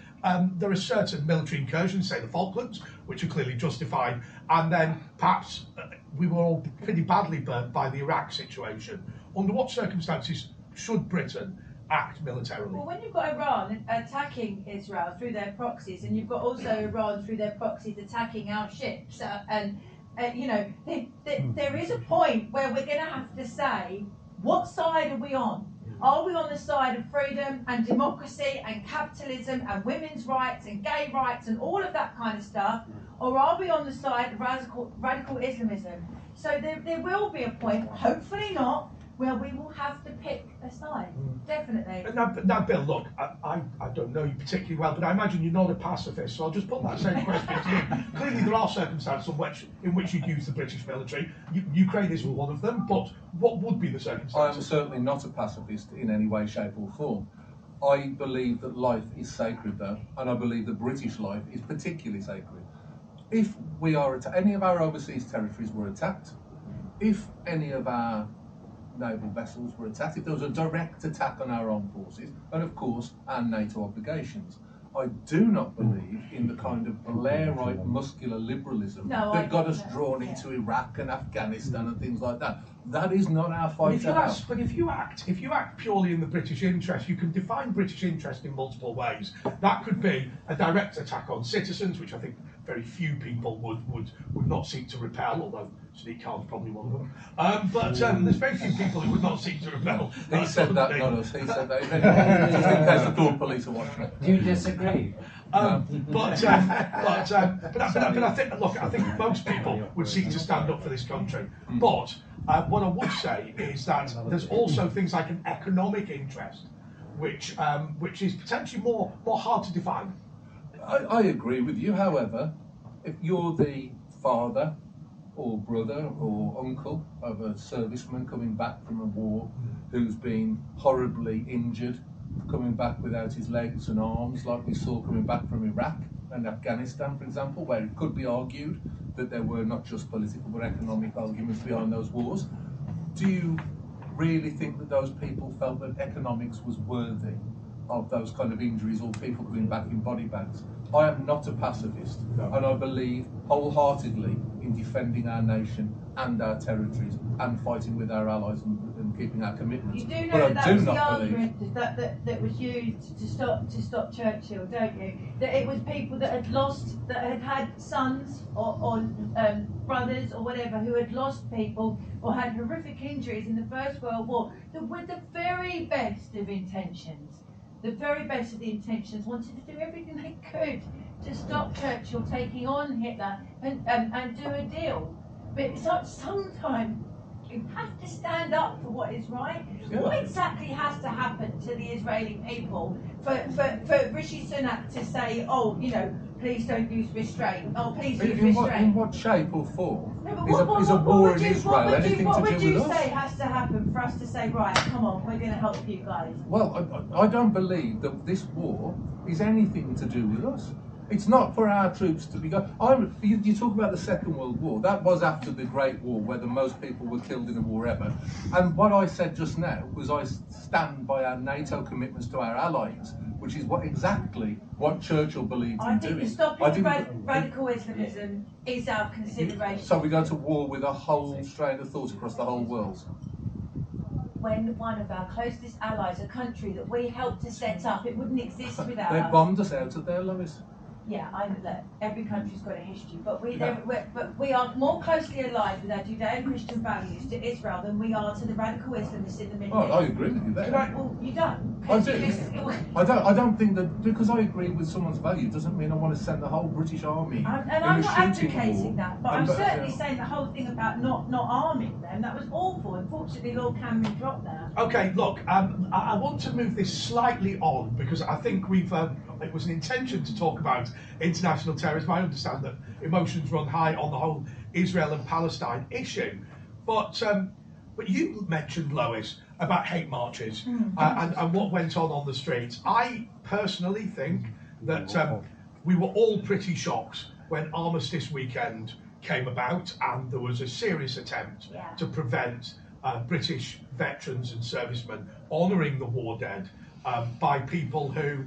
there are certain military incursions, say the Falklands, which are clearly justified, and then perhaps we were all pretty badly burnt by the Iraq situation. Under what circumstances should Britain act militarily? Well, when you've got Iran attacking Israel through their proxies, and you've got also Iran through their proxies attacking our ships, you know, there is a point where we're going to have to say, what side are we on? Are we on the side of freedom and democracy and capitalism and women's rights and gay rights and all of that kind of stuff? Or are we on the side of radical Islamism? So there will be a point, hopefully not, where we will have to pick a side. Definitely. Now, Bill, look, I don't know you particularly well, but I imagine you're not a pacifist, so I'll just put that same question to you. Clearly, there are circumstances in which you'd use the British military. Ukraine is one of them, but what would be the circumstances? I'm certainly not a pacifist in any way, shape or form. I believe that life is sacred, though, and I believe that British life is particularly sacred. If we are any of our overseas territories were attacked, if any of our naval vessels were attacked, if there was a direct attack on our armed forces, and of course our NATO obligations, I do not believe in the kind of Blairite muscular liberalism that got us drawn into Iraq and Afghanistan and things like that. That is not our fight to have. But if you act purely in the British interest, you can define British interest in multiple ways. That could be a direct attack on citizens, which I think very few people would not seek to repel, although Sadiq Khan's probably one of them. But there's very few people who would not seek to repel. He said that, not us. He said that. Just in case the thought police are watching. Do you disagree? But I think most people would seek to stand up for this country. But what I would say is that there's also things like an economic interest, which is potentially more hard to define. I agree with you. However, if you're the father or brother or uncle of a serviceman coming back from a war who's been horribly injured, coming back without his legs and arms, like we saw coming back from Iraq and Afghanistan, for example, where it could be argued that there were not just political but economic arguments behind those wars, do you really think that those people felt that economics was worthy of those kind of injuries, or people coming back in body bags? I am not a pacifist, and I believe wholeheartedly in defending our nation and our territories and fighting with our allies and keeping our commitments. You do know but that I do was the not believe argument that was used to stop Churchill, don't you? That it was people that had had sons or brothers or whatever who had lost people or had horrific injuries in the First World War, that with the very best of intentions, wanted to do everything they could to stop Churchill taking on Hitler and do a deal. But sometimes you have to stand up for what is right. Yeah. What exactly has to happen to the Israeli people for Rishi Sunak to say, oh, you know, please don't use restraint, oh, please use In restraint? what shape or form No, but is a war in Israel what anything to would do you with us? say has to happen for us to say, right, come on, we're going to help you guys? Well, I don't believe that this war is anything to do with us. It's not for our troops to be going. You talk about the Second World War. That was after the Great War, where the most people were killed in a war ever. And what I said just now was I stand by our NATO commitments to our allies, which is exactly what Churchill believed I in think doing. stopping radical Islamism is our consideration. So we go to war with a whole strain of thought across the whole world. When one of our closest allies, a country that we helped to set up, it wouldn't exist without They us. bombed us out of there, Lois. Yeah, look, every country's got a history, but Yeah. we are more closely allied with our Judeo-Christian values to Israel than we are to the radical Islamists in the Middle East. Oh, I agree with you there. Well, you don't. I do. I don't think that because I agree with someone's value doesn't mean I want to send the whole British army I'm in not a shooting advocating war. that, but I'm certainly saying the whole thing about not arming them, that was awful. Unfortunately, Lord Cameron dropped that. Okay, look, I want to move this slightly on because I think it was an intention to talk about international terrorism. I understand that emotions run high on the whole Israel and Palestine issue, but you mentioned, Lois, about hate marches and what went on the streets. I personally think that we were all pretty shocked when Armistice Weekend came about and there was a serious attempt to prevent British veterans and servicemen honouring the war dead by people who,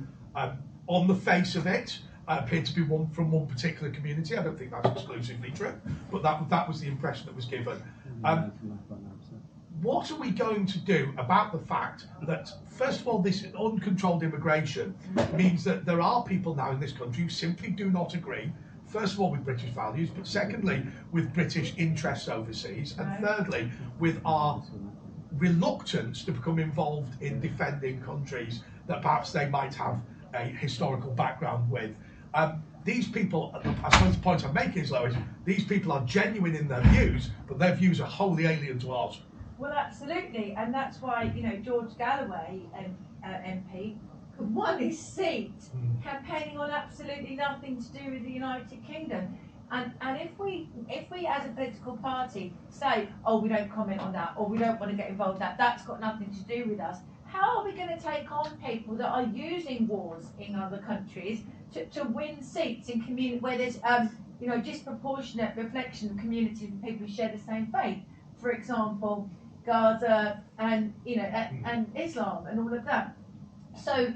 on the face of it, appeared to be from one particular community. I don't think that's exclusively true, but that was the impression that was given. What are we going to do about the fact that, first of all, this uncontrolled immigration means that there are people now in this country who simply do not agree, first of all, with British values, but secondly, with British interests overseas, and thirdly, with our reluctance to become involved in defending countries that perhaps they might have a historical background with. These people, I suppose the point I'm making is, Lois, these people are genuine in their views, but their views are wholly alien to ours. Well, absolutely, and that's why, you know, George Galloway, MP, won his seat campaigning on absolutely nothing to do with the United Kingdom. And if we as a political party say, oh, we don't comment on that, or we don't want to get involved in that, that's got nothing to do with us, how are we going to take on people that are using wars in other countries to win seats in community where there's disproportionate reflection of communities and people who share the same faith? For example, Gaza and and Islam and all of that. So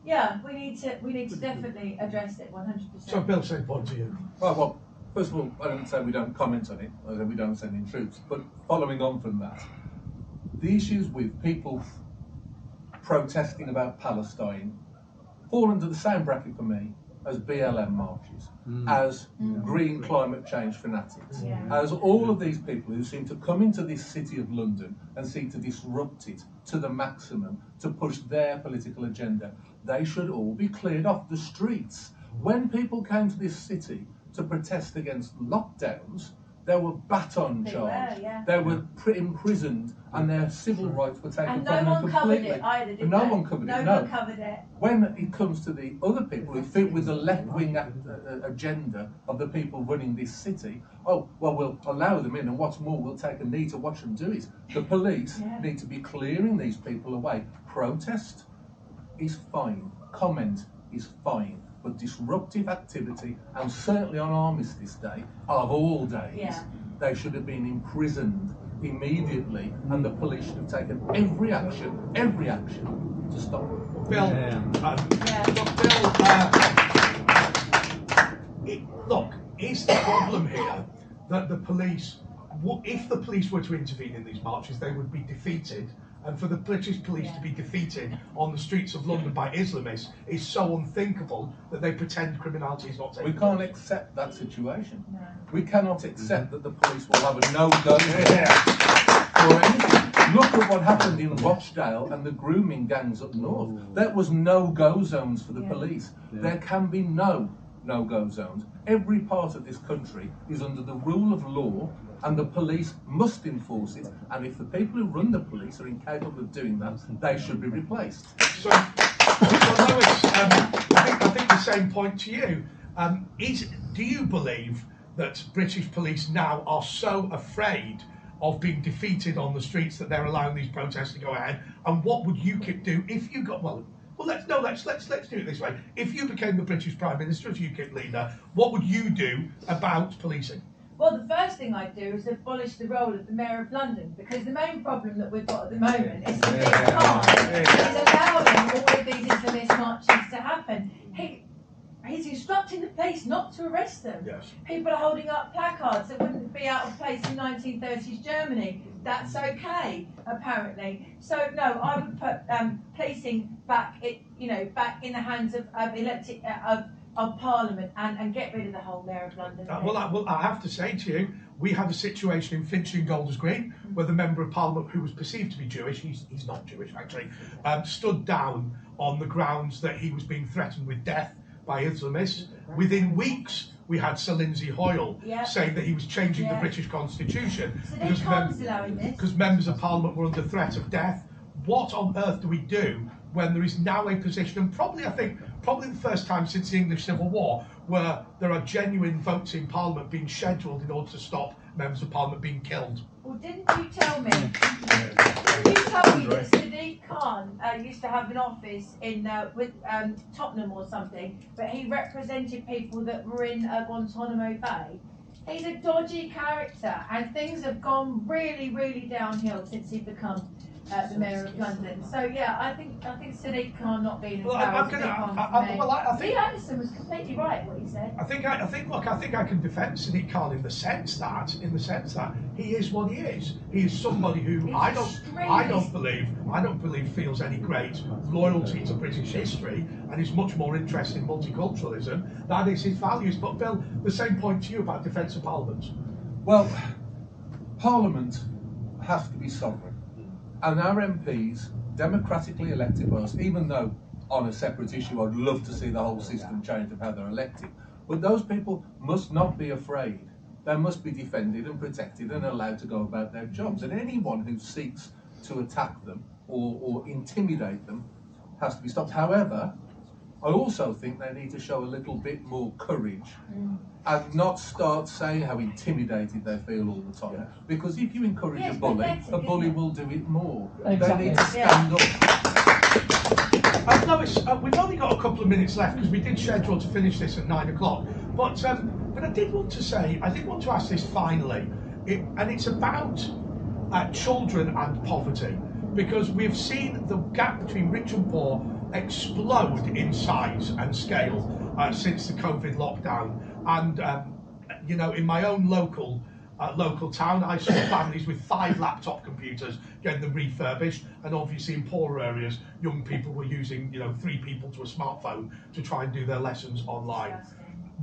yeah, we need to definitely address it 100%. So Bill, same point to you. Well, first of all, I don't say we don't comment on it, I say we don't send in troops, but following on from that, the issues with people protesting about Palestine fall under the same bracket for me as BLM marches, as green climate change fanatics, as all of these people who seem to come into this city of London and seek to disrupt it to the maximum to push their political agenda. They should all be cleared off the streets. When people came to this city to protest against lockdowns, they were baton charged, they were imprisoned, and their civil rights were taken from them completely. And no one covered it either, did No they? one covered it, No no. one covered it. When it comes to the other people who fit with the left-wing agenda of the people running this city, oh, well, we'll allow them in, and what's more, we'll take a knee to watch them do it. The police need to be clearing these people away. Protest is fine, comment is fine, but disruptive activity, and certainly on Armistice Day, of all days, they should have been imprisoned immediately, and the police should have taken every action to stop it. Bill, look, is the problem here that the police, if the police were to intervene in these marches, they would be defeated, and for the British police to be defeated on the streets of London by Islamists is so unthinkable that they pretend criminality is not taking place. We can't accept that situation. No. We cannot accept that the police will have a no-go for anything. Look at what happened in Rochdale and the grooming gangs up north. There was no-go zones for the police. There can be no no-go zones. Every part of this country is under the rule of law, and the police must enforce it. And if the people who run the police are incapable of doing that, they should be replaced. So Lois, I think the same point to you. Do you believe that British police now are so afraid of being defeated on the streets that they're allowing these protests to go ahead? And what would UKIP do if you got let's do it this way. If you became the British Prime Minister as UKIP leader, what would you do about policing? Well, the first thing I'd do is abolish the role of the Mayor of London, because the main problem that we've got at the moment is that he's allowing all of these Islamist marches to happen. He's instructing the police not to arrest them. Yes. People are holding up placards that wouldn't be out of place in 1930s Germany. That's okay, apparently. So no, I would put policing back in the hands of Parliament and get rid of the whole Mayor of London. Well, I have to say to you, we had a situation in Finchley and Golders Green where the Member of Parliament, who was perceived to be Jewish, he's not Jewish actually, stood down on the grounds that he was being threatened with death by Islamists. Within weeks, we had Sir Lindsay Hoyle saying that he was changing the British Constitution because members of Parliament were under threat of death. What on earth do we do when there is now a position, and probably the first time since the English Civil War, where there are genuine votes in Parliament being scheduled in order to stop members of Parliament being killed? Well, didn't you tell me that Sadiq Khan used to have an office in with Tottenham or something, but he represented people that were in Guantanamo Bay? He's a dodgy character, and things have gone really, really downhill since he's become the Mayor of London. So yeah, I think Sadiq Khan not being in power is a big one for me. Lee Anderson was completely right what he said. I think I can defend Sadiq Khan in the sense that he is what he is. He is somebody who I don't believe feels any great loyalty to British history, and is much more interested in multiculturalism. That is his values. But Bill, the same point to you about defence of Parliament. Well, Parliament has to be sovereign. And our MPs, democratically elected by us, even though on a separate issue I'd love to see the whole system change of how they're elected, but those people must not be afraid. They must be defended and protected and allowed to go about their jobs. And anyone who seeks to attack them or intimidate them has to be stopped. However, I also think they need to show a little bit more courage and not start saying how intimidated they feel all the time. Because if you encourage a bully will do it more. Exactly. They need to stand up. Lois, we've only got a couple of minutes left because we did schedule to finish this at 9 o'clock. But I did want to ask this finally, and it's about children and poverty, because we've seen the gap between rich and poor explode in size and scale since the COVID lockdown. And in my own local town, I saw families with 5 laptop computers getting them refurbished, and obviously in poorer areas, young people were using 3 people to a smartphone to try and do their lessons online.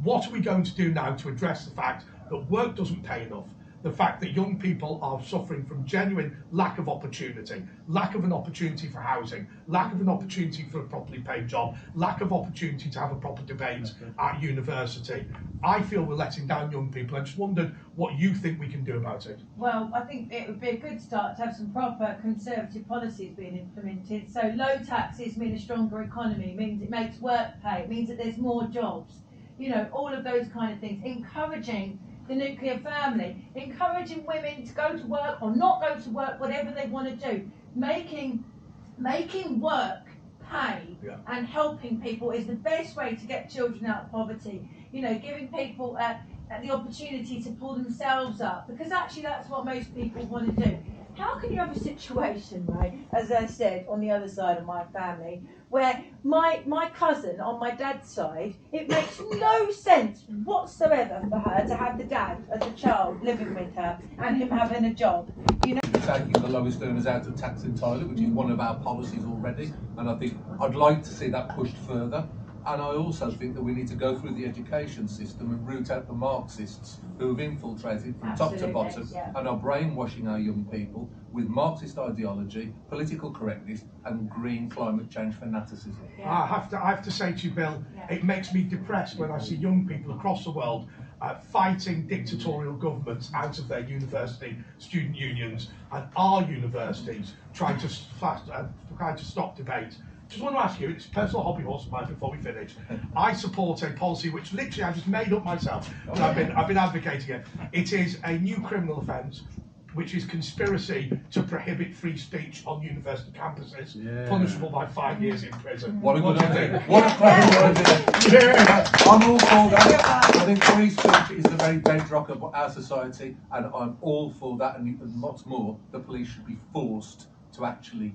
What are we going to do now to address the fact that work doesn't pay enough? The fact that young people are suffering from genuine lack of opportunity, lack of an opportunity for housing, lack of an opportunity for a properly paid job, lack of opportunity to have a proper debate at university. I feel we're letting down young people. I just wondered what you think we can do about it. Well, I think it would be a good start to have some proper Conservative policies being implemented. So low taxes mean a stronger economy, means it makes work pay, it means that there's more jobs. All of those kind of things. Encouraging the nuclear family, encouraging women to go to work or not go to work, whatever they want to do. Making work pay and helping people is the best way to get children out of poverty. Giving people the opportunity to pull themselves up, because actually that's what most people want to do. How can you have a situation, right, as I said, on the other side of my family, where my cousin on my dad's side, it makes no sense whatsoever for her to have the dad as a child living with her and him having a job. Taking the lowest earners out of tax entirely, which is one of our policies already, and I think I'd like to see that pushed further. And I also think that we need to go through the education system and root out the Marxists who have infiltrated from top to bottom and are brainwashing our young people with Marxist ideology, political correctness and green climate change fanaticism. I have to say to you, Bill, it makes me depressed when I see young people across the world fighting dictatorial governments out of their university student unions and our universities trying to stop debate. Just want to ask you, it's a personal hobby horse of mine before we finish. I support a policy which literally I just made up myself, but I've been advocating it. It is a new criminal offence, which is conspiracy to prohibit free speech on university campuses, punishable by 5 years in prison. What a good idea. What a credible idea. I'm all for that. I think free speech is the very bedrock of our society, and I'm all for that. And what's more, the police should be forced to actually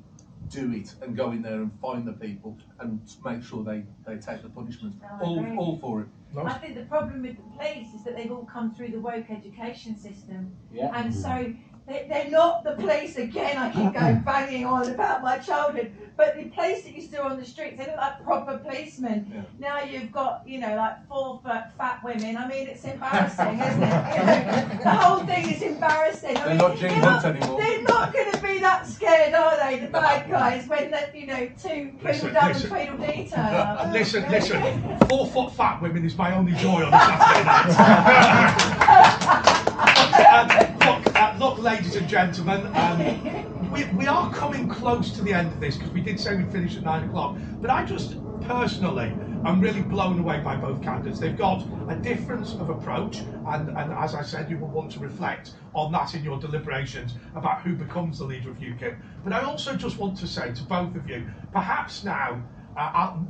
do it and go in there and find the people and make sure they take the punishment. All for it. I think the problem with the police is that they've all come through the woke education system, Yeah. and so they're not the police again. I keep going banging on about my childhood, but the police that you saw on the streets, they look like proper policemen. Yeah. Now you've got, like 4 foot fat women. I mean, it's embarrassing, isn't it? The whole thing is embarrassing. They're not Jane Hunt anymore. They're not going to be that scared, are they? The bad guys, when two Tweedledum and Tweedledee turn up. Listen, 4 foot fat women is my only joy on a Saturday night. Look, ladies and gentlemen, we are coming close to the end of this because we did say we'd finish at 9 o'clock. But I just personally am really blown away by both candidates. They've got a difference of approach, and as I said, you will want to reflect on that in your deliberations about who becomes the leader of UKIP. But I also just want to say to both of you, perhaps now,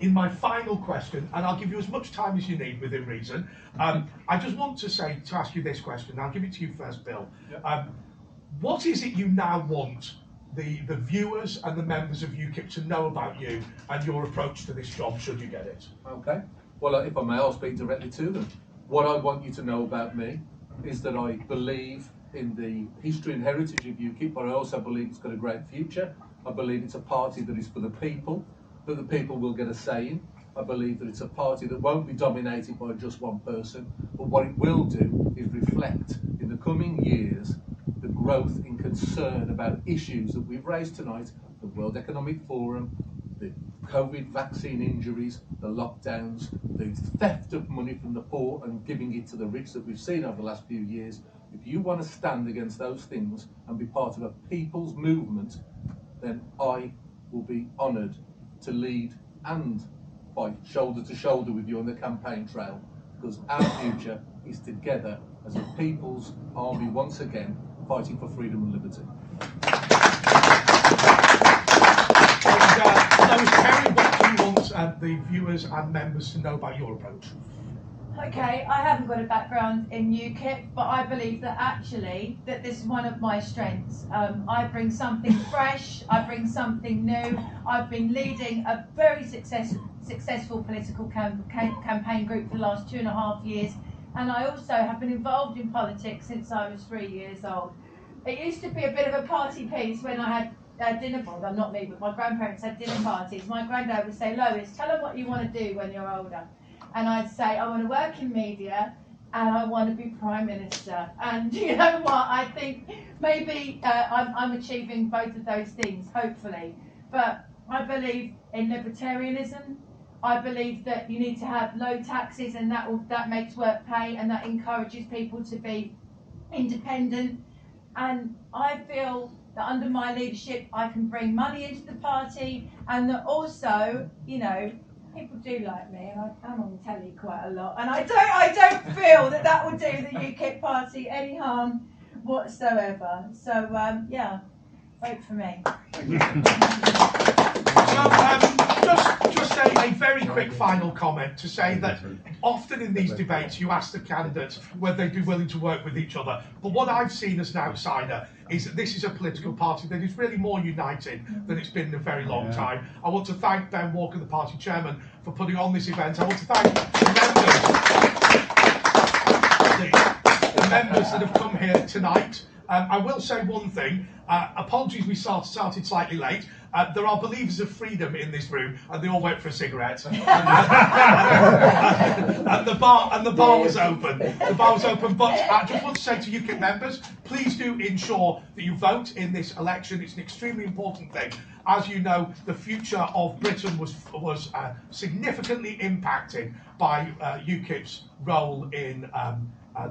in my final question, and I'll give you as much time as you need within reason, I just want to ask you this question. I'll give it to you first, Bill. Yep. What is it you now want the viewers and the members of UKIP to know about you and your approach to this job, should you get it? Okay. Well, if I may, I'll speak directly to them. What I want you to know about me is that I believe in the history and heritage of UKIP, but I also believe it's got a great future. I believe it's a party that is for the people, that the people will get a say in. I believe that it's a party that won't be dominated by just one person, but what it will do is reflect in the coming years the growth in concern about issues that we've raised tonight, the World Economic Forum, the COVID vaccine injuries, the lockdowns, the theft of money from the poor and giving it to the rich that we've seen over the last few years. If you want to stand against those things and be part of a people's movement, then I will be honoured to lead and fight shoulder to shoulder with you on the campaign trail, because our future is together as a people's army once again, fighting for freedom and liberty. Lois, Terry, what do you want the viewers and members to know about your approach? Okay, I haven't got a background in UKIP, but I believe that this is one of my strengths. I bring something fresh, I bring something new. I've been leading a very successful political campaign group for the last 2.5 years, and I also have been involved in politics since I was 3 years old. It used to be a bit of a party piece when I had dinner parties. Well, not me, but my grandparents had dinner parties. My granddad would say, "Lois, tell them what you want to do when you're older." And I'd say, "I want to work in media and I want to be Prime Minister." And you know what? I think maybe I'm achieving both of those things, hopefully. But I believe in libertarianism. I believe that you need to have low taxes, and that makes work pay, and that encourages people to be independent. And I feel that under my leadership, I can bring money into the party, and that also, people do like me, and I'm on the telly quite a lot, and I don't feel that would do the UKIP party any harm whatsoever. So vote for me. Just a very quick final comment to say that often in these debates you ask the candidates whether they'd be willing to work with each other, but what I've seen as an outsider is that this is a political party that is really more united than it's been in a very long time. I want to thank Ben Walker, the party chairman, for putting on this event. I want to thank the members that have come here tonight I will say one thing. Apologies, we started slightly late. There are believers of freedom in this room, and they all went for a cigarette. And the bar was open. The bar was open. But I just want to say to UKIP members, please do ensure that you vote in this election. It's an extremely important thing. As you know, the future of Britain was significantly impacted by UKIP's role in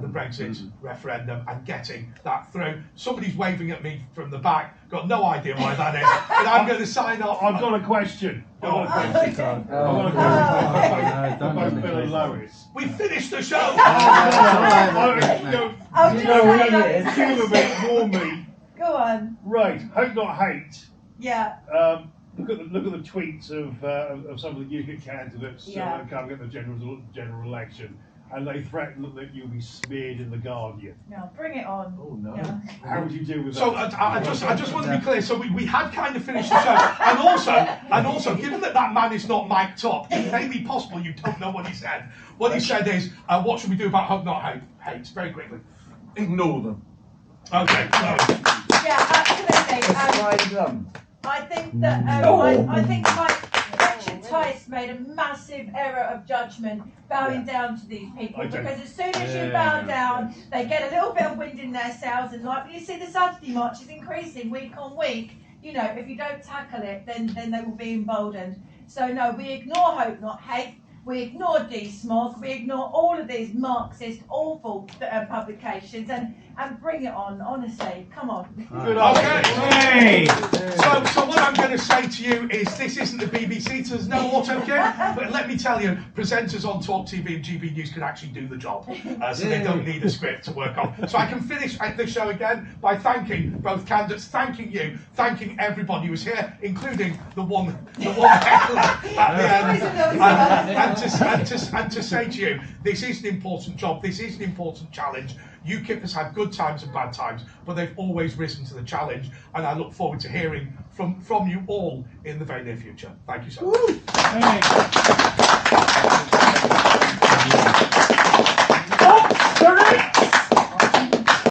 the Brexit referendum and getting that through. Somebody's waving at me from the back. Got no idea why that is. But I'm going to sign off. I've got a question. About Bill and Lois. We finished the show. Two of it for me. Go on. Right. Hope not hate. Yeah. Look at the tweets of some of the UKIP candidates coming at the general election, and they threaten that you'll be smeared in the Guardian. No, bring it on. Oh no. Yeah. How would you deal with that? So I just want to be clear. So we had kind of finished the show, and also, given that man is not mic'd up, it may be possible you don't know what he said. What he said is, what should we do about hope not hate? Very quickly. Ignore them. Okay. Yeah, absolutely. I think that I think Richard Tice made a massive error of judgment bowing down to these people, because as soon as you bow down, they get a little bit of wind in their sails, and like you see, the Saturday march is increasing week on week. You know, if you don't tackle it, then they will be emboldened. So no, we ignore hope, not hate. We ignore DSMOG, we ignore all of these Marxist, awful publications, and bring it on, honestly, come on. Good. Okay. So what I'm going to say to you is, this isn't the BBC, so there's no auto-cue, but let me tell you, presenters on Talk TV and GB News can actually do the job, so they don't need a script to work on. So I can finish the show again by thanking both candidates, thanking you, thanking everybody who was here, including the one heckler at the end. And to say to you, this is an important job, this is an important challenge. UKIP has had good times and bad times, but they've always risen to the challenge, and I look forward to hearing from you all in the very near future. Thank you so much.